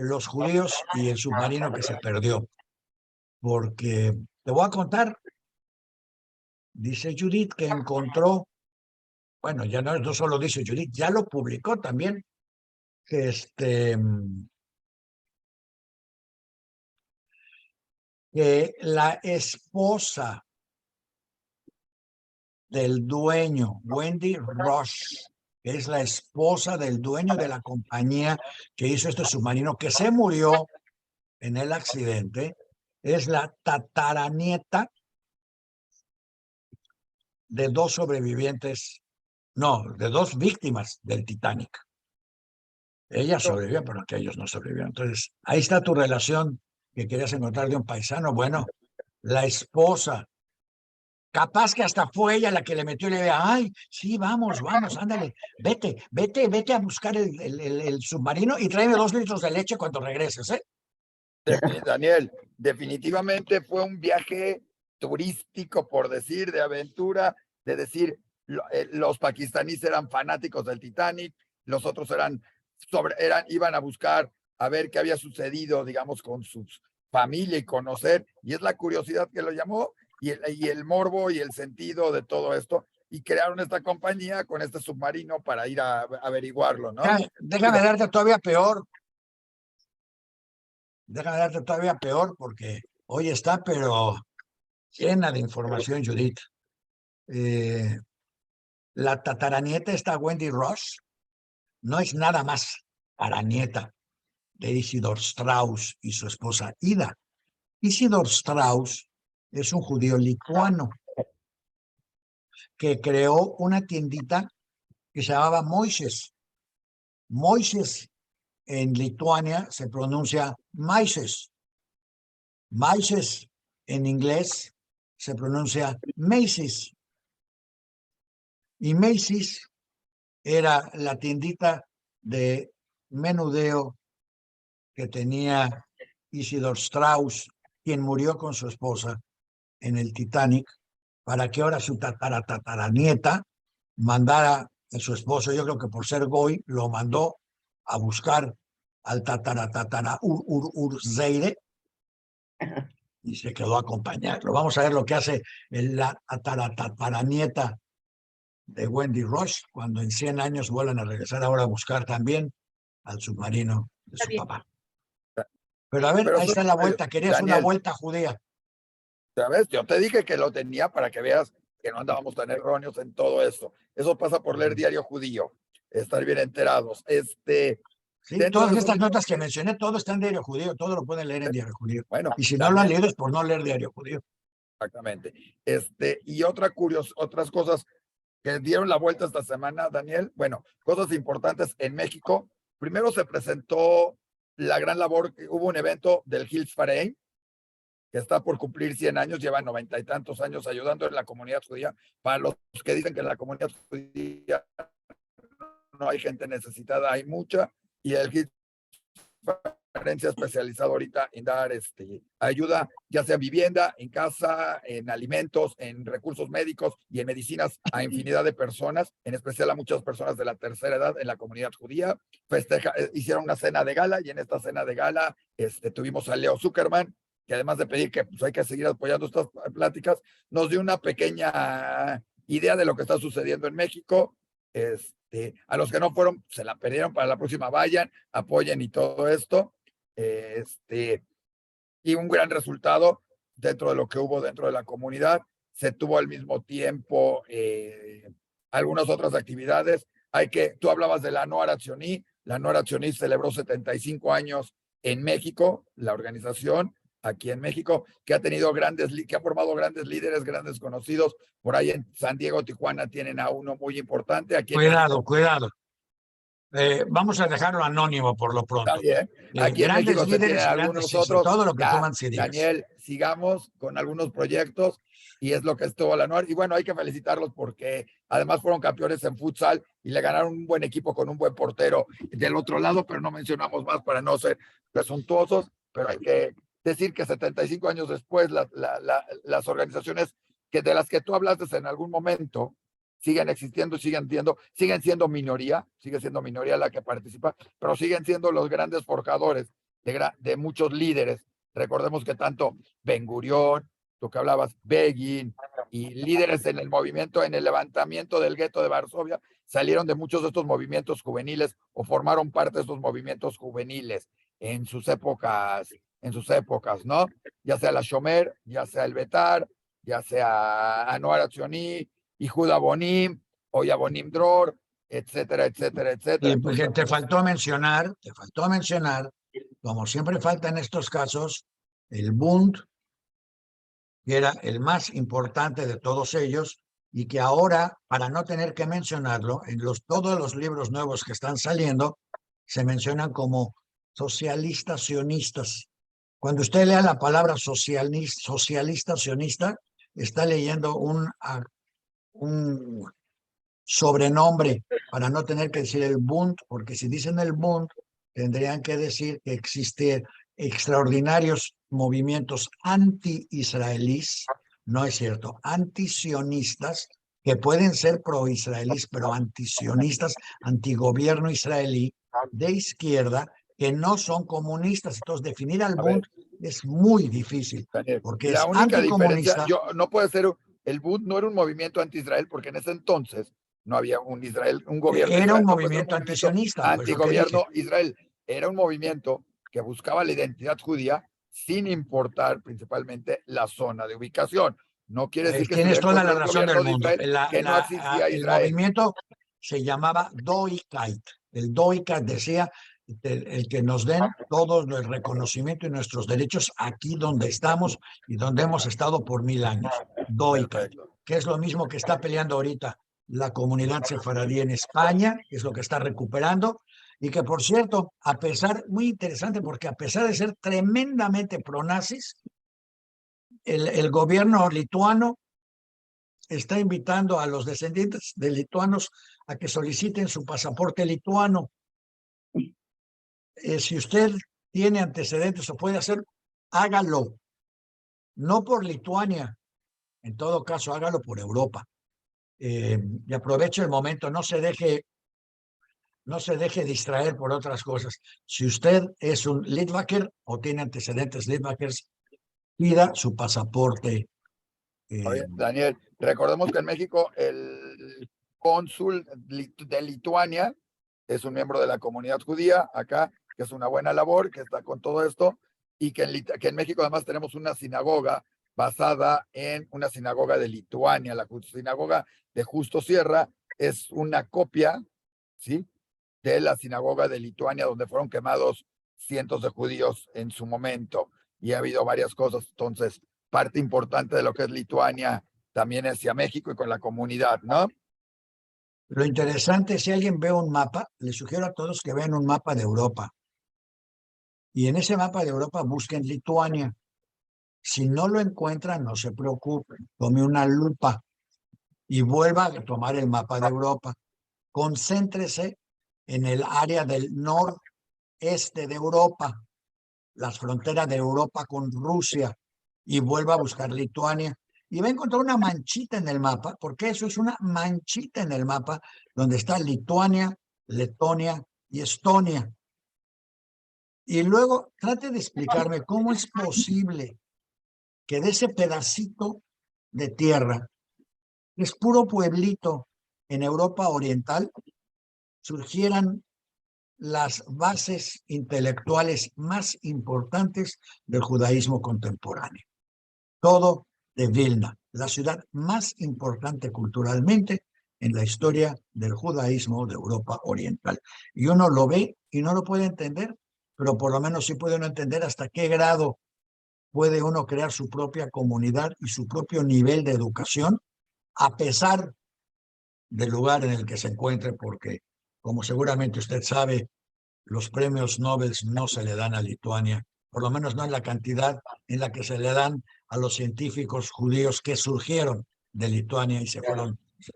los judíos y el submarino que se perdió. Porque te voy a contar, dice Judith que encontró, bueno, ya no solo dice Judith, ya lo publicó también, que que la esposa del dueño, Wendy Rush, que es la esposa del dueño de la compañía que hizo este submarino, que se murió en el accidente, es la tataranieta de dos sobrevivientes, no, de dos víctimas del Titanic. Ella sobrevivió, pero que ellos no sobrevivieron. Entonces, ahí está tu relación que querías encontrar de un paisano. Bueno, la esposa, capaz que hasta fue ella la que le metió y le dijo, ay, sí, vamos, ándale, vete a buscar el submarino y tráeme 2 litros de leche cuando regreses, ¿eh? Daniel, definitivamente fue un viaje turístico, por decir, de aventura, de decir, los pakistaníes eran fanáticos del Titanic, los otros iban a buscar a ver qué había sucedido, digamos, con su familia y conocer, y es la curiosidad que lo llamó, y el morbo y el sentido de todo esto, y crearon esta compañía con este submarino para ir a averiguarlo, ¿no? Déjame darte todavía peor. Déjame darte todavía peor, porque hoy está, pero llena de información, Judith. La tataranieta, esta Wendy Ross, no es nada más taranieta de Isidor Strauss y su esposa Ida. Isidor Strauss es un judío lituano que creó una tiendita que se llamaba Moisés. Moisés en Lituania se pronuncia Maises. Maises en inglés se pronuncia Macy's. Y Macy's era la tiendita de menudeo que tenía Isidor Strauss, quien murió con su esposa en el Titanic, para que ahora su tataranieta mandara a su esposo, yo creo que por ser goy, lo mandó a buscar al Zeire y se quedó a acompañarlo. Vamos a ver lo que hace la tataranieta de Wendy Ross cuando en 100 años vuelvan a regresar ahora a buscar también al submarino de su papá. Pero a ver, ahí está la vuelta. Querías Daniel, una vuelta judía. ¿Sabes? Yo te dije que lo tenía para que veas que no andábamos tan erróneos en todo esto. Eso pasa por leer Diario Judío, estar bien enterados. Sí, todas estas notas que mencioné, todo está en Diario Judío, todo lo pueden leer en Diario Judío. Bueno, y si no lo han leído es por no leer Diario Judío. Exactamente. Y otras cosas que dieron la vuelta esta semana, Daniel. Bueno, cosas importantes en México. Primero se presentó la gran labor, hubo un evento del Hills Farein, que está por cumplir 100 años, lleva 90 y tantos años ayudando en la comunidad judía. Para los que dicen que en la comunidad judía no hay gente necesitada, hay mucha, y el Hills Farein se ha especializado ahorita en dar ayuda, ya sea en vivienda, en casa, en alimentos, en recursos médicos y en medicinas a infinidad de personas, en especial a muchas personas de la tercera edad en la comunidad judía. Hicieron una cena de gala, y en esta cena de gala tuvimos a Leo Zuckerman, que además de pedir que pues, hay que seguir apoyando estas pláticas, nos dio una pequeña idea de lo que está sucediendo en México. A los que no fueron, se la perdieron, para la próxima vayan, apoyen y todo esto. Y un gran resultado dentro de lo que hubo dentro de la comunidad. Se tuvo al mismo tiempo algunas otras actividades. Tú hablabas de la Noara Tzioní. La Noara Tzioní celebró 75 años en México, la organización aquí en México, que ha formado grandes líderes, grandes conocidos. Por ahí en San Diego, Tijuana, tienen a uno muy importante. Aquí Cuidado. Vamos a dejarlo anónimo por lo pronto. Está bien. Aquí en México se tienen algunos otros. Todo lo que toman CDs. Daniel, sigamos con algunos proyectos, y es lo que estuvo la NOAR. Y bueno, hay que felicitarlos porque además fueron campeones en futsal y le ganaron un buen equipo con un buen portero del otro lado, pero no mencionamos más para no ser presuntuosos. Pero hay que decir que 75 años después, las organizaciones de las que tú hablaste en algún momento siguen existiendo, siguen siendo minoría, sigue siendo minoría la que participa, pero siguen siendo los grandes forjadores de muchos líderes. Recordemos que tanto Ben Gurión, tú que hablabas, Begin, y líderes en el movimiento, en el levantamiento del gueto de Varsovia, salieron de muchos de estos movimientos juveniles o formaron parte de estos movimientos juveniles en sus épocas, ¿no? Ya sea la Shomer, ya sea el Betar, ya sea Anoar Tzioní, y Judá Bonim, o Yabonim Dror, etcétera. Y porque te faltó mencionar, como siempre falta en estos casos, el Bund, que era el más importante de todos ellos, y que ahora, para no tener que mencionarlo, todos los libros nuevos que están saliendo, se mencionan como socialistas sionistas. Cuando usted lea la palabra socialista sionista, está leyendo un sobrenombre para no tener que decir el Bund, porque si dicen el Bund, tendrían que decir que existen extraordinarios movimientos anti-israelíes, no es cierto, anti-sionistas, que pueden ser pro-israelíes, pero antisionistas, antigobierno israelí, de izquierda, que no son comunistas. Entonces, definir al A ver, Bund es muy difícil, Daniel, porque la es única diferencia, anticomunista. no puede ser, el Bund no era un movimiento anti-Israel, porque en ese entonces no había un Israel, un gobierno de Era un Israel, no puede ser un movimiento movimiento antisionista, pues lo que dije. antigobierno Israel, era un movimiento que buscaba la identidad judía sin importar principalmente la zona de ubicación. No quiere decir que Tienes estuviera en toda contra la del razón gobierno del de mundo. Israel, que no existía El Israel. movimiento se llamaba Doikeit. El Doikeit decía el que nos den todo el reconocimiento y nuestros derechos aquí donde estamos y donde hemos estado por 1000 años. Doikeit, Perfecto. que es lo mismo que está peleando ahorita la comunidad sefaradí en España, que es lo que está recuperando, y que por cierto, a pesar, muy interesante, porque a pesar de ser tremendamente pronazis, el gobierno lituano está invitando a los descendientes de lituanos a que soliciten su pasaporte lituano. Si usted tiene antecedentes o puede hacer, hágalo. No por Lituania, en todo caso, hágalo por Europa. Y aproveche el momento, no se deje distraer por otras cosas. Si usted es un Litvaker o tiene antecedentes Litvakers, pida su pasaporte. Oye, Daniel, recordemos que en México el cónsul de Lituania es un miembro de la comunidad judía acá, que es una buena labor, que está con todo esto, y que en México además tenemos una sinagoga basada en una sinagoga de Lituania. La sinagoga de Justo Sierra es una copia, ¿sí?, de la sinagoga de Lituania, donde fueron quemados cientos de judíos en su momento, y ha habido varias cosas. Entonces, parte importante de lo que es Lituania también hacia México y con la comunidad, ¿no? Lo interesante, si alguien ve un mapa, les sugiero a todos que vean un mapa de Europa. Y en ese mapa de Europa busquen Lituania. Si no lo encuentran, no se preocupen. Tome una lupa y vuelva a tomar el mapa de Europa. Concéntrese en el área del noreste de Europa, las fronteras de Europa con Rusia, y vuelva a buscar Lituania. Y va a encontrar una manchita en el mapa, porque eso es una manchita en el mapa donde está Lituania, Letonia y Estonia. Y luego trate de explicarme cómo es posible que de ese pedacito de tierra, que es puro pueblito en Europa Oriental, surgieran las bases intelectuales más importantes del judaísmo contemporáneo. Todo de Vilna, la ciudad más importante culturalmente en la historia del judaísmo de Europa Oriental. Y uno lo ve y no lo puede entender, pero por lo menos sí puede uno entender hasta qué grado puede uno crear su propia comunidad y su propio nivel de educación, a pesar del lugar en el que se encuentre, porque, como seguramente usted sabe, los premios Nobel no se le dan a Lituania, por lo menos no en la cantidad en la que se le dan a los científicos judíos que surgieron de Lituania y se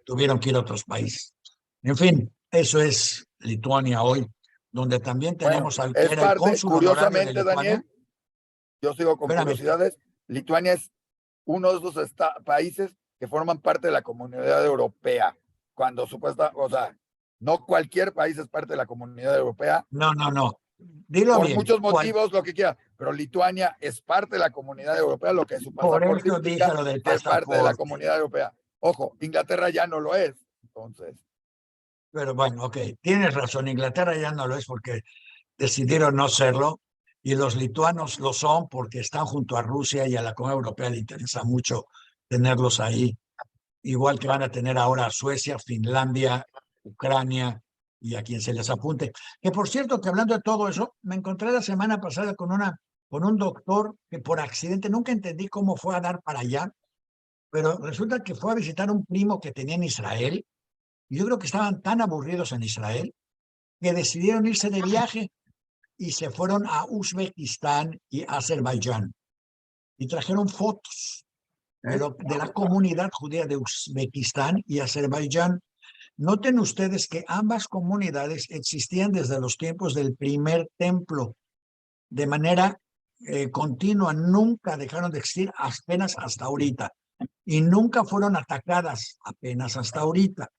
tuvieron que ir a otros países. En fin, eso es Lituania hoy, donde también Bueno, tenemos al que es era el parte, cónsul honorario de curiosamente, Lituania. Daniel, yo sigo con Espérame, curiosidades, Lituania es uno de esos países que forman parte de la comunidad europea, cuando o sea, no cualquier país es parte de la comunidad europea, no, dilo por bien, muchos motivos, lo que quiera, pero Lituania es parte de la comunidad europea, lo que su por pasaporte eso dije implica, lo del que es parte de la pasaporte. comunidad europea. Ojo, Inglaterra ya no lo es, entonces. Pero bueno, ok, tienes razón, Inglaterra ya no lo es porque decidieron no serlo y los lituanos lo son porque están junto a Rusia y a la Comunidad Europea le interesa mucho tenerlos ahí, igual que van a tener ahora a Suecia, Finlandia, Ucrania y a quien se les apunte. Que por cierto, que hablando de todo eso, me encontré la semana pasada con un doctor que por accidente, nunca entendí cómo fue a dar para allá, pero resulta que fue a visitar a un primo que tenía en Israel y yo creo que estaban tan aburridos en Israel que decidieron irse de viaje y se fueron a Uzbekistán y Azerbaiyán y trajeron fotos de la comunidad judía de Uzbekistán y Azerbaiyán. Noten ustedes que ambas comunidades existían desde los tiempos del primer templo, de manera continua, nunca dejaron de existir apenas hasta ahorita. y nunca fueron atacadas, apenas hasta ahorita.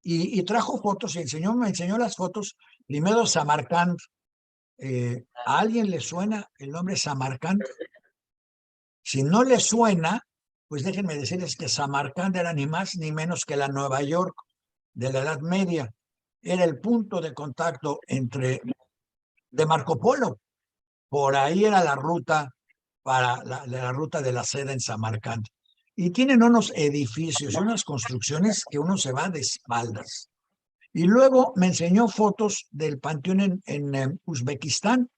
Y trajo fotos y me enseñó las fotos, primero Samarcand. ¿A alguien le suena el nombre Samarcand? Si no le suena, pues déjenme decirles que Samarcand era ni más ni menos que la Nueva York de la Edad Media. Era el punto de contacto de Marco Polo. Por ahí era la ruta para la ruta de la seda en Samarcand. Y tienen unos edificios y unas construcciones que uno se va de espaldas. Y luego me enseñó fotos del panteón en Uzbekistán.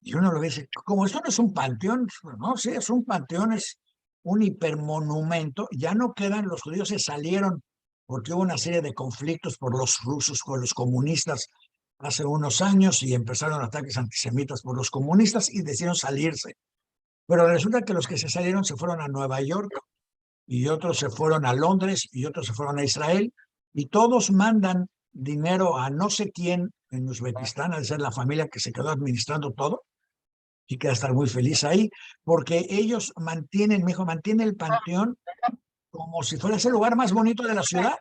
Y uno lo ve y dice, como esto no es un panteón, no, sí, es un panteón, es un hipermonumento. Ya no quedan, los judíos se salieron porque hubo una serie de conflictos por los rusos con los comunistas hace unos años y empezaron ataques antisemitas por los comunistas y decidieron salirse. Pero resulta que los que se salieron se fueron a Nueva York y otros se fueron a Londres y otros se fueron a Israel y todos mandan dinero a no sé quién en Uzbekistán, al ser la familia que se quedó administrando todo y que va a estar muy feliz ahí, porque ellos mantienen, mi hijo, mantiene el panteón como si fuera ese lugar más bonito de la ciudad,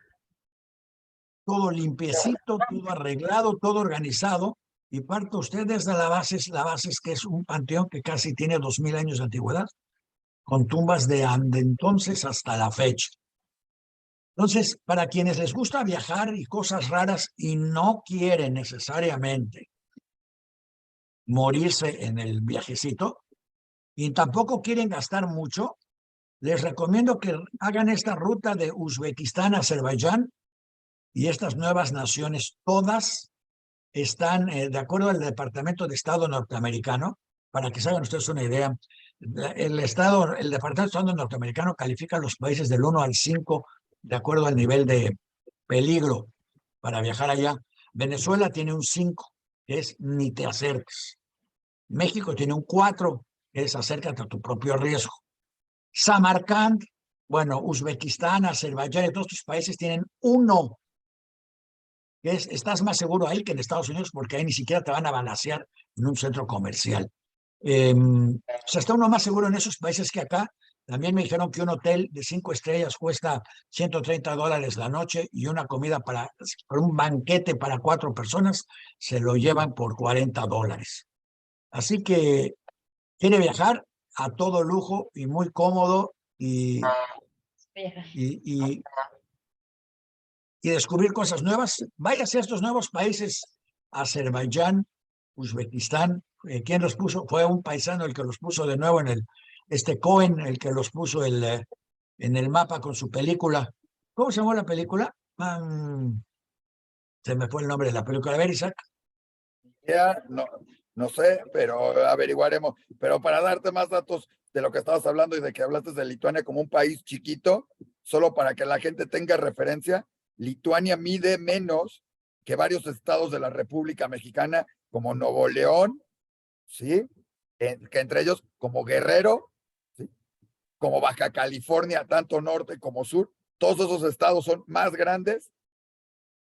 todo limpiecito, todo arreglado, todo organizado, y parte usted desde la base es que es un panteón que casi tiene 2000 años de antigüedad, con tumbas de entonces hasta la fecha. Entonces, para quienes les gusta viajar y cosas raras y no quieren necesariamente morirse en el viajecito y tampoco quieren gastar mucho, les recomiendo que hagan esta ruta de Uzbekistán a Azerbaiyán y estas nuevas naciones, todas están, de acuerdo al Departamento de Estado norteamericano, para que se hagan ustedes una idea, el Departamento de Estado norteamericano califica a los países del 1 al 5 de acuerdo al nivel de peligro para viajar allá. Venezuela tiene un 5, que es ni te acerques. México tiene un 4, que es acércate a tu propio riesgo. Samarcand, bueno, Uzbekistán, Azerbaiyán y todos estos países tienen 1, que estás más seguro ahí que en Estados Unidos porque ahí ni siquiera te van a balacear en un centro comercial. O sea, está uno más seguro en esos países que acá. También me dijeron que un hotel de 5 estrellas cuesta $130 la noche y una comida para un banquete para 4 personas se lo llevan por $40. Así que quiere viajar a todo lujo y muy cómodo y descubrir cosas nuevas. Váyase a estos nuevos países, Azerbaiyán, Uzbekistán. ¿Quién los puso? Fue un paisano el que los puso de nuevo Cohen, el que los puso en el mapa con su película. ¿Cómo se llamó la película? Se me fue el nombre de la película. A ver, Isaac. Ya, no sé, pero averiguaremos. Pero para darte más datos de lo que estabas hablando y de que hablaste de Lituania como un país chiquito, solo para que la gente tenga referencia, Lituania mide menos que varios estados de la República Mexicana, como Nuevo León, ¿sí? Que entre ellos como Guerrero, ¿sí? Como Baja California, tanto norte como sur. Todos esos estados son más grandes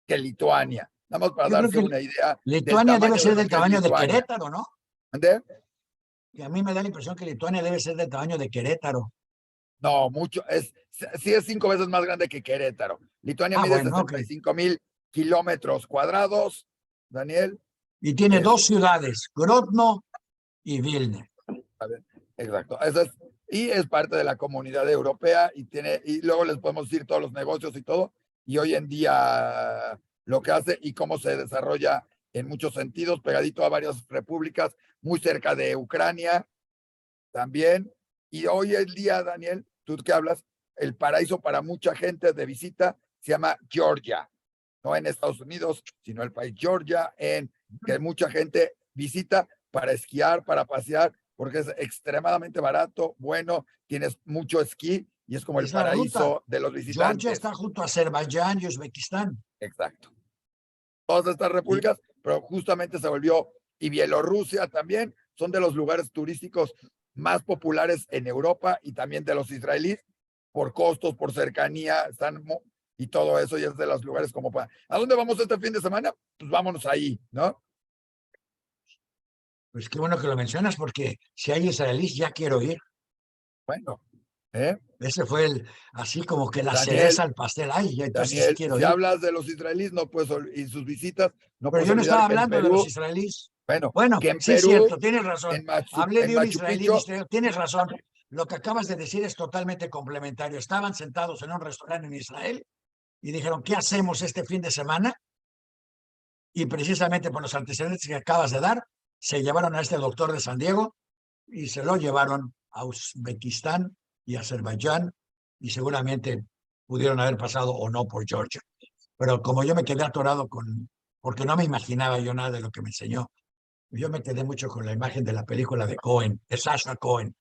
que Lituania. Nada más para Yo creo darse que una idea Lituania debe ser del de tamaño de Lituania. Querétaro, ¿no? ¿Ande? Y a mí me da la impresión que Lituania debe ser del tamaño de Querétaro. No, mucho. Sí es 5 veces más grande que Querétaro. Lituania mide Bueno, ok. 65,000 kilómetros cuadrados, Daniel. Y tiene 2 ciudades, Grodno y Vilna. Exacto. Y es parte de la comunidad europea y luego les podemos decir todos los negocios y todo. Y hoy en día lo que hace y cómo se desarrolla en muchos sentidos, pegadito a varias repúblicas, muy cerca de Ucrania también. Y hoy en día, Daniel, tú que hablas, el paraíso para mucha gente de visita se llama Georgia, no en Estados Unidos, sino el país Georgia, que mucha gente visita para esquiar, para pasear, porque es extremadamente barato, bueno, tienes mucho esquí y es como el paraíso de los visitantes. Georgia está junto a Azerbaiyán y Uzbekistán. Exacto. Todas estas repúblicas, pero justamente se volvió, y Bielorrusia también, son de los lugares turísticos más populares en Europa y también de los israelíes, por costos, por cercanía, y todo eso, y es de los lugares como para, ¿a dónde vamos este fin de semana? Pues vámonos ahí, ¿no? Pues qué bueno que lo mencionas, porque si hay israelíes, ya quiero ir. Bueno, ¿eh? Ese fue así como que la Daniel, cereza al pastel. Ay, entonces sí Daniel, quiero si ir. hablas de los israelíes, no puedes, y sus visitas, no Pero puedes yo no olvidar estaba que en hablando de los Perú, israelíes. bueno, que Bueno, en sí es Perú, cierto, tienes razón. Hablé en de un Machu israelí Picchu, misterioso. Tienes razón. Lo que acabas de decir es totalmente complementario. Estaban sentados en un restaurante en Israel y dijeron, ¿qué hacemos este fin de semana? Y precisamente por los antecedentes que acabas de dar, se llevaron a este doctor de San Diego y se lo llevaron a Uzbekistán y Azerbaiyán y seguramente pudieron haber pasado o no por Georgia. Pero como yo me quedé atorado porque no me imaginaba yo nada de lo que me enseñó, yo me quedé mucho con la imagen de la película de Cohen, de Sasha Cohen,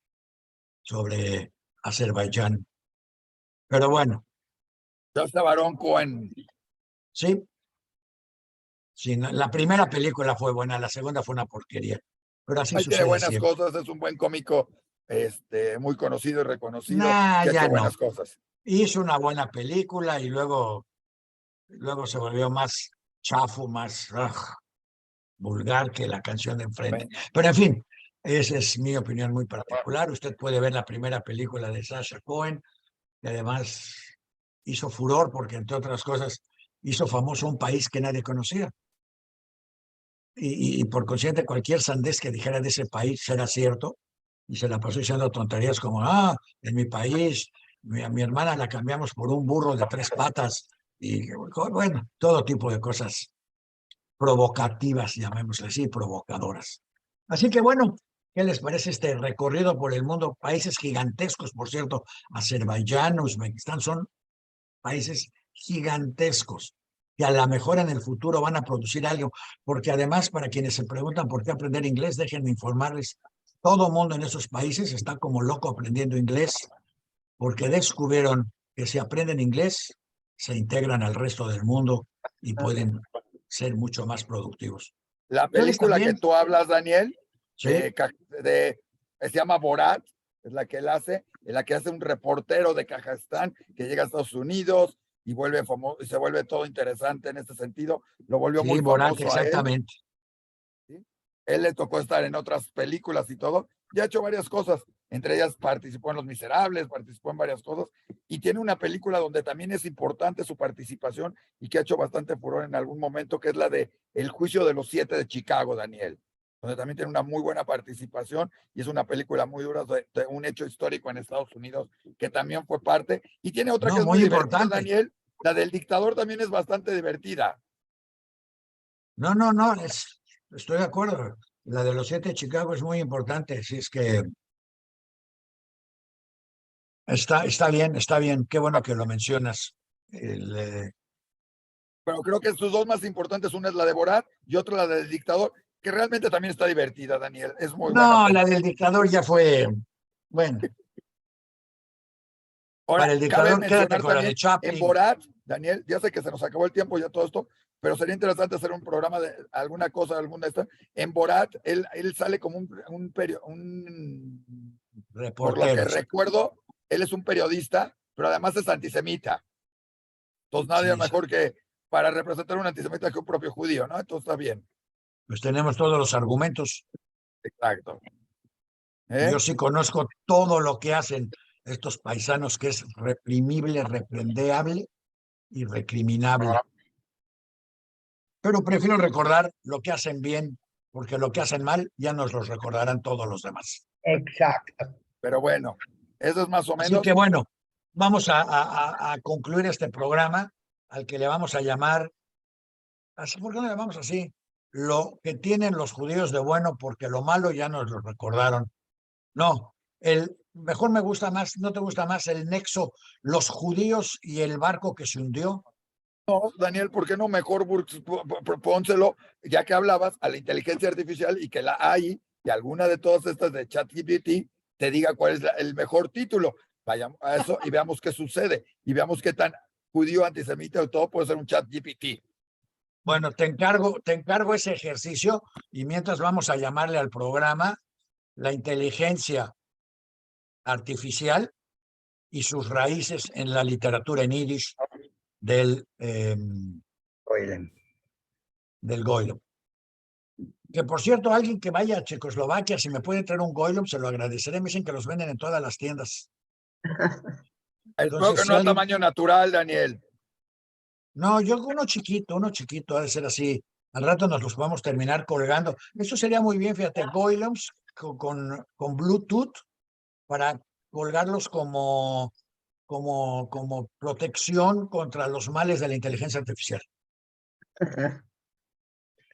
sobre Azerbaiyán. Pero bueno, ya está Barón Cohen. sí, sí, la primera película fue buena, la segunda fue una porquería, pero así Ahí tiene sucede buenas siempre. cosas, es un buen cómico, muy conocido y reconocido, Nah, que ha ya hecho no. buenas cosas. Hizo una buena película y luego se volvió más chafo, más vulgar que la canción de enfrente. Bueno, Pero en fin, esa es mi opinión muy particular. Usted puede ver la primera película de Sasha Cohen, que además hizo furor porque, entre otras cosas, hizo famoso un país que nadie conocía. Y por consiguiente, cualquier sandez que dijera de ese país era cierto, y se la pasó diciendo tonterías como, en mi país, a mi hermana la cambiamos por un burro de 3 patas, y bueno, todo tipo de cosas provocativas, llamémosle así, provocadoras. Así que bueno, ¿qué les parece este recorrido por el mundo? Países gigantescos, por cierto, Azerbaiyán, Uzbekistán, son países gigantescos que a lo mejor en el futuro van a producir algo, porque además para quienes se preguntan por qué aprender inglés, déjenme informarles, todo mundo en esos países está como loco aprendiendo inglés, porque descubrieron que si aprenden inglés, se integran al resto del mundo y pueden ser mucho más productivos. la ¿Ustedes película que también? tú hablas, Daniel, Sí, se llama Borat, es la que él hace, en la que hace un reportero de Kazajstán que llega a Estados Unidos y vuelve famoso, y se vuelve todo interesante en este sentido, lo volvió sí, muy Borat, famoso a él. exactamente. ¿Sí? Él le tocó estar en otras películas y todo, y ha hecho varias cosas, entre ellas participó en Los Miserables, participó en varias cosas, y tiene una película donde también es importante su participación y que ha hecho bastante furor en algún momento, que es la de El Juicio de los 7 de Chicago, Daniel, donde también tiene una muy buena participación y es una película muy dura de un hecho histórico en Estados Unidos que también fue parte, y tiene otra No, que es muy muy divertida, importante. Daniel, la del dictador también es bastante divertida. No, no, no, estoy de acuerdo. La de los 7 de Chicago es muy importante. Si es que está bien. Qué bueno que lo mencionas. El, Pero creo que sus dos más importantes, una es la de Borat y otra la del dictador, que realmente también está divertida, Daniel. Es muy buena no, la película. del dictador ya fue, bueno, para Ahora, el cabe dictador quédate mencionar con la de también en Chaplin. Borat, Daniel, ya sé que se nos acabó el tiempo ya todo esto, pero sería interesante hacer un programa de alguna cosa, alguna de estas. En Borat, él sale como por lo que Reporteros. recuerdo, él es un periodista, pero además es antisemita. Entonces, nadie Sí, sí. mejor que para representar un antisemita que un propio judío, ¿no? Entonces está bien. Pues tenemos todos los argumentos. Exacto. Yo ¿Eh? sí conozco todo lo que hacen estos paisanos, que es reprimible, reprendeable y recriminable. Pero prefiero recordar lo que hacen bien, porque lo que hacen mal ya nos los recordarán todos los demás. Exacto. Pero bueno, eso es más o Así que menos. bueno, vamos a concluir este programa al que le vamos a llamar, ¿por qué no le llamamos así? Lo que tienen los judíos de bueno, porque lo malo ya nos lo recordaron. No, mejor me gusta más, ¿no te gusta más el nexo, los judíos y el barco que se hundió? No, Daniel, ¿por qué no mejor pónselo, ya que hablabas, a la inteligencia artificial y que la AI y alguna de todas estas de ChatGPT te diga cuál es el mejor título? Vayamos a eso y veamos qué sucede y veamos qué tan judío, antisemita o todo puede ser un ChatGPT. Bueno, te encargo ese ejercicio y mientras vamos a llamarle al programa la inteligencia artificial y sus raíces en la literatura en yiddish del, Oigan. del Goyo. Que por cierto, alguien que vaya a Checoslovaquia, si me puede traer un Goylem, se lo agradeceré. Me dicen que los venden en todas las tiendas. Espero que Si no a alguien... tamaño natural, Daniel. No, yo uno chiquito, ha de ser así. Al rato nos los podemos terminar colgando. Eso sería muy bien, fíjate, Goylems con Bluetooth para colgarlos como protección contra los males de la inteligencia artificial.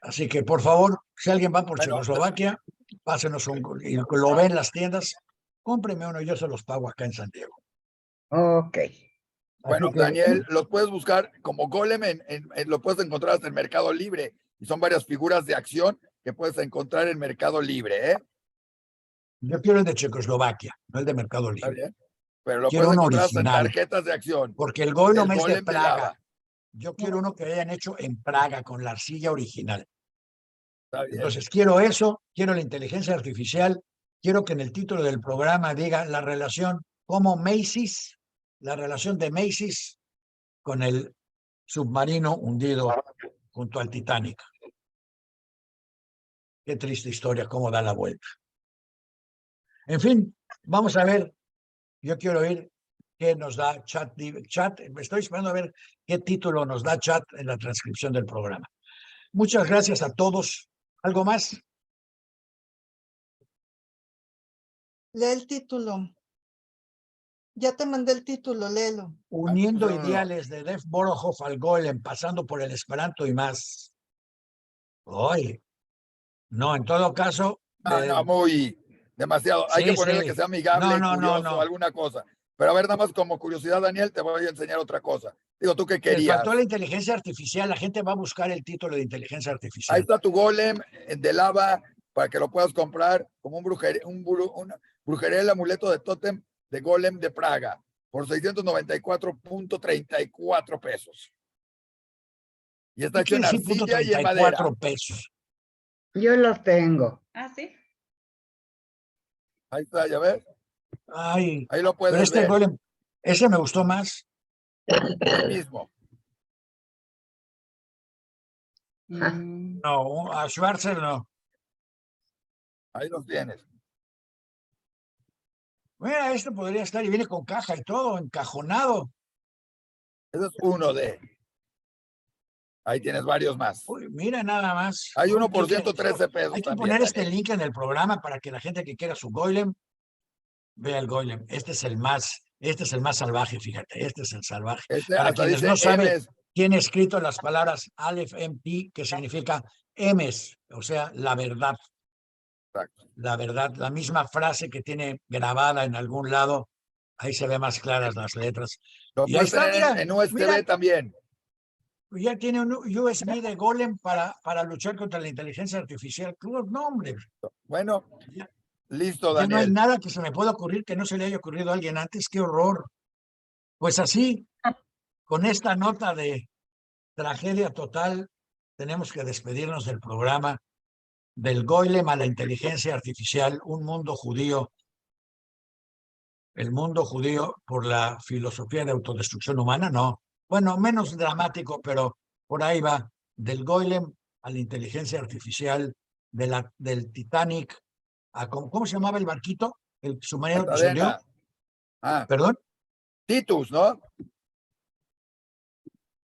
Así que, por favor, si alguien va por Checoslovaquia, pásenos y lo ve en las tiendas, cómpreme uno y yo se los pago acá en San Diego. Ok. Bueno, Que, Daniel, los puedes buscar como Golem, lo puedes encontrar hasta en Mercado Libre. Y son varias figuras de acción que puedes encontrar en Mercado Libre, ¿eh? yo quiero el de Checoslovaquia, no el de Mercado ¿Está Libre. bien? Pero lo Quiero puedes uno encontrar hasta en original, tarjetas de acción. porque el El Goylem es de Golem de Praga. lava. Yo quiero uno que hayan hecho en Praga con la arcilla original. Está bien. Entonces, quiero eso, quiero la inteligencia artificial, quiero que en el título del programa diga la relación como Macy's, la relación de Macy's con el submarino hundido junto al Titanic. Qué triste historia, cómo da la vuelta. En fin, vamos a ver. Yo quiero oír qué nos da chat. Estoy esperando a ver qué título nos da chat en la transcripción del programa. Muchas gracias a todos. ¿Algo más? Lee el título. Ya te mandé el título, léelo. Uniendo No. ideales de Lev Borohov al Golem, pasando por el Esperanto y más. Oye, no, en todo caso. No, muy demasiado. Hay que Sí, ponerle que sí. sea amigable, No. curioso, alguna cosa. Pero a ver, nada más como curiosidad, Daniel, te voy a enseñar otra cosa. Digo, ¿tú qué Les faltó querías? la inteligencia artificial. La gente va a buscar el título de inteligencia Ahí artificial. está tu Golem de lava para que lo puedas comprar como una brujería, el amuleto de tótem de Golem de Praga por 694.34 pesos. Y está ¿Qué hecho quiere en decir punto arcilla y en madera. 34 pesos? Yo los tengo. Ah, sí. Ahí está, ya ves. Ay, Ahí lo pero puedes ver. Golem, ese me gustó más. El mismo. No, a Schwarzer no. Ahí los tienes. Mira, este podría estar y viene con caja y todo, encajonado. Ese es uno de. Ahí tienes varios más. Uy, mira nada más. Hay uno por Qué 113 pesos hay que también. poner este Daniel. link en el programa para que la gente que quiera su Golem vea el Golem. Este es el más salvaje, fíjate. Este es el salvaje. Para Hasta quienes dice no saben M's. quién ha escrito las palabras Aleph MP, que significa M's, o sea, la verdad. Exacto. La verdad, la misma frase que tiene grabada en algún lado, ahí se ve más claras las letras. Lo Y ahí puedes está, tener mira, en USB mira, también. ya tiene un USB de Golem para luchar contra la inteligencia artificial. No, hombre, Bueno, ya, listo, ya no hay Daniel. nada que se me pueda ocurrir que no se le haya ocurrido a alguien antes. ¡Qué horror! Pues así, con esta nota de tragedia total, tenemos que despedirnos del programa del Golem a la inteligencia artificial, un mundo judío. El mundo judío por la filosofía de autodestrucción humana, no. Bueno, menos dramático, pero por ahí va. Del Golem a la inteligencia artificial, del Titanic, ¿cómo se llamaba el barquito? El submarino que se hundió. ¿Perdón? Titus, ¿no?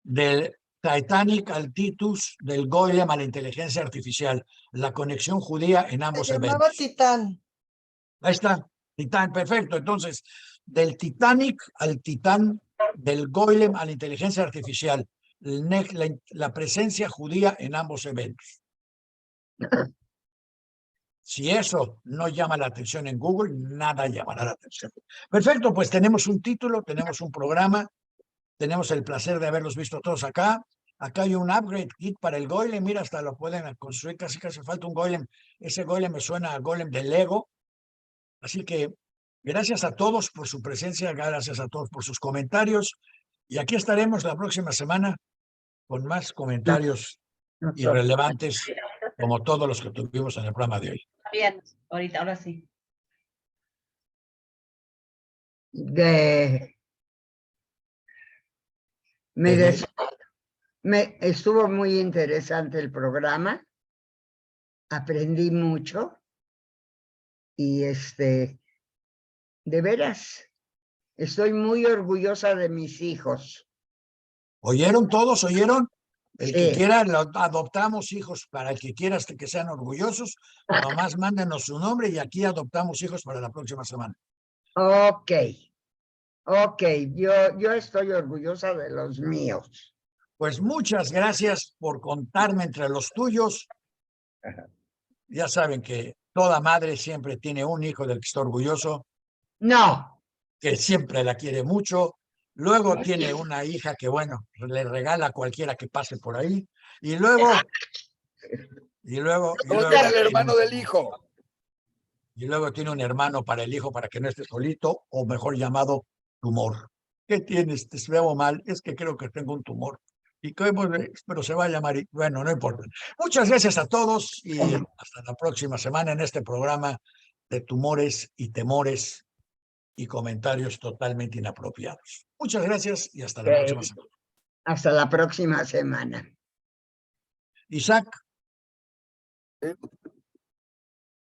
Del Titanic al Titus, del Golem a la inteligencia artificial, la conexión judía en ambos Se llamaba eventos. Titán. Ahí está, Titán, perfecto. Entonces, del Titanic al Titán, del Golem a la inteligencia artificial, la presencia judía en ambos eventos. Si eso no llama la atención en Google, nada llamará la atención. Perfecto, pues tenemos un título, tenemos un programa, tenemos el placer de haberlos visto todos acá. Acá hay un upgrade kit para el Golem, mira, hasta lo pueden construir, casi falta un Golem. Ese Golem me suena a Golem de Lego. Así que gracias a todos por su presencia, gracias a todos por sus comentarios. Y aquí estaremos la próxima semana con más comentarios irrelevantes, como todos los que tuvimos en el programa de hoy. Bien, ahorita, ahora sí. Me, estuvo muy interesante el programa. aprendí mucho y de veras, estoy muy orgullosa de mis hijos. ¿Oyeron todos? ¿Oyeron? El que Sí. quiera, adoptamos hijos para el que quiera que sean orgullosos. Nomás mándenos su nombre y aquí adoptamos hijos para la próxima semana. Ok, yo estoy orgullosa de los míos. Pues muchas gracias por contarme entre los tuyos. Ya saben que toda madre siempre tiene un hijo del que está orgulloso, No, que siempre la quiere mucho. Luego tiene una hija que, bueno, le regala a cualquiera que pase por ahí. Y luego Luego tiene el hermano del hijo. Y luego tiene un hermano para el hijo para que no esté solito, o mejor llamado tumor. ¿Qué tienes? Te veo mal. Es que creo que tengo un tumor. Y pero se va a llamar, bueno, no importa. Muchas gracias a todos y hasta la próxima semana en este programa de tumores y temores y comentarios totalmente inapropiados. Muchas gracias y hasta la próxima semana. hasta la próxima semana. Isaac.